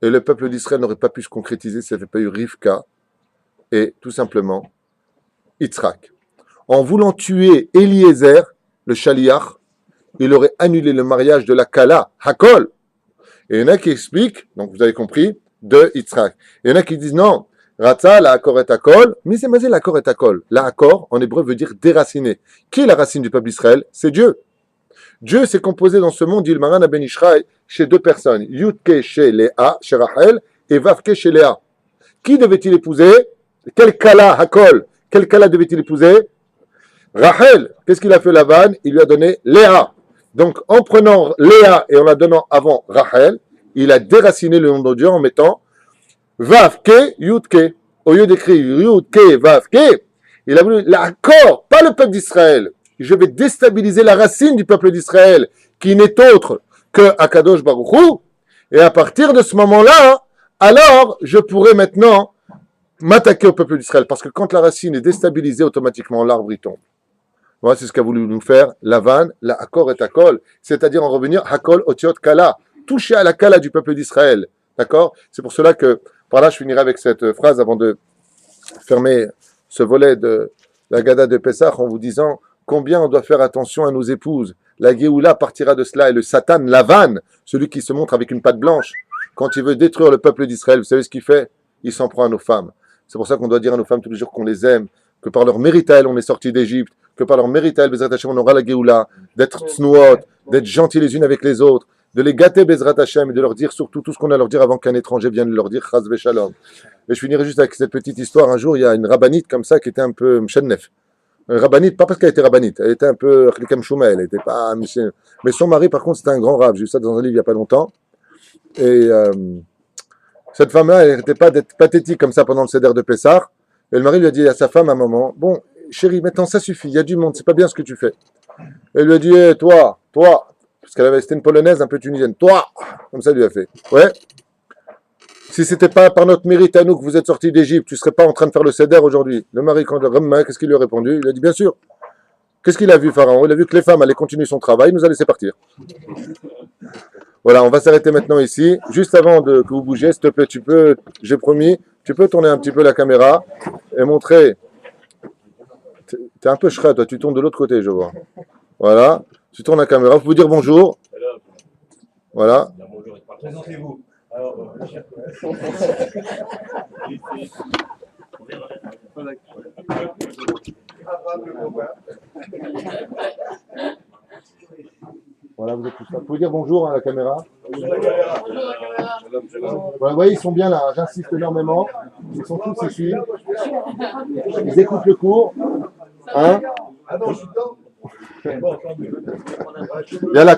Et le peuple d'Israël n'aurait pas pu se concrétiser s'il n'y avait pas eu Rivka et tout simplement Yitzhak. En voulant tuer Eliezer, le Shaliach, il aurait annulé le mariage de la Kala, Hakol. Et il y en a qui expliquent, donc vous avez compris, de Yitzhak. Et il y en a qui disent non, Ratza, la Hakor et Hakol, mais c'est mazé la Hakor et Hakol. La Hakor, en hébreu, veut dire déraciner. Qui est la racine du peuple d'Israël? C'est Dieu. Dieu s'est composé dans ce monde, dit le Maran à Ben Ishraï, chez deux personnes. Yudke chez Léa, chez Rachel, et Vavke chez Léa. Qui devait-il épouser? Quel Kala, Hakol? Quel Kala devait-il épouser? Rachel. Qu'est-ce qu'il a fait Lavan? Il lui a donné Léa. Donc, en prenant Léa et en la donnant avant Rachel, il a déraciné le nom de Dieu en mettant Vavke, Yudke. Au lieu d'écrire Yudke, Vavke, il a voulu l'accord, pas le peuple d'Israël. Je vais déstabiliser la racine du peuple d'Israël, qui n'est autre que Akadosh Baruch Hu. Et à partir de ce moment-là, alors, je pourrais maintenant m'attaquer au peuple d'Israël. Parce que quand la racine est déstabilisée, automatiquement, l'arbre y tombe. Voilà, c'est ce qu'a voulu nous faire Lavan, la Hakor et Hakol, c'est-à-dire en revenir Hakol, Otiot, Kala, toucher à la Kala du peuple d'Israël. D'accord? C'est pour cela que, par là, je finirai avec cette phrase avant de fermer ce volet de la Gada de Pessah en vous disant combien on doit faire attention à nos épouses. La Géoula partira de cela et le Satan, Lavan, celui qui se montre avec une patte blanche, quand il veut détruire le peuple d'Israël, vous savez ce qu'il fait? Il s'en prend à nos femmes. C'est pour ça qu'on doit dire à nos femmes tous les jours qu'on les aime, que par leur mérite à elles, on est sortis d'Égypte, que par leur mérite à elles, Bezrat Hashem, on aura la Géoula, d'être tsnuot, d'être gentils les unes avec les autres, de les gâter Bezrat Hashem et de leur dire surtout tout ce qu'on a à leur dire avant qu'un étranger vienne leur dire Chaz Veshalom. Et je finirai juste avec cette petite histoire. Un jour, il y a une rabbinite comme ça qui était un peu mchennef. Une rabbinite, pas parce qu'elle était rabbinite, elle était un peu Khlikam Shouma, elle était pas. Mais son mari, par contre, c'était un grand rab. J'ai vu ça dans un livre il n'y a pas longtemps. Et cette femme-là, elle n'était pas d'être pathétique comme ça pendant le Seder de Pessah. Et le mari lui a dit à sa femme à un moment, bon, chérie, maintenant ça suffit, il y a du monde, c'est pas bien ce que tu fais. Elle lui a dit, hey, toi, parce qu'elle avait, c'était une polonaise un peu tunisienne, toi, comme ça il lui a fait. Ouais. Si c'était pas par notre mérite à nous que vous êtes sortis d'Égypte, tu serais pas en train de faire le Seder aujourd'hui. Le mari, quand qu'est-ce qu'il lui a répondu? Il lui a dit, bien sûr. Qu'est-ce qu'il a vu, Pharaon? Il a vu que les femmes allaient continuer son travail, il nous a laissé partir. Voilà, on va s'arrêter maintenant ici. Juste avant que vous bougiez, s'il te plaît, j'ai promis, tu peux tourner un petit peu la caméra et montrer. T'es un peu chouette, toi, tu tournes de l'autre côté, je vois. Voilà, tu tournes la caméra, vous pouvez dire bonjour. Voilà. Présentez-vous. Voilà, vous êtes tous là. Vous pouvez dire bonjour à la caméra. Voilà, vous voyez, ils sont bien là, hein. J'insiste énormément. Ils sont tous ici. Ils écoutent le cours. Hein? Il y a la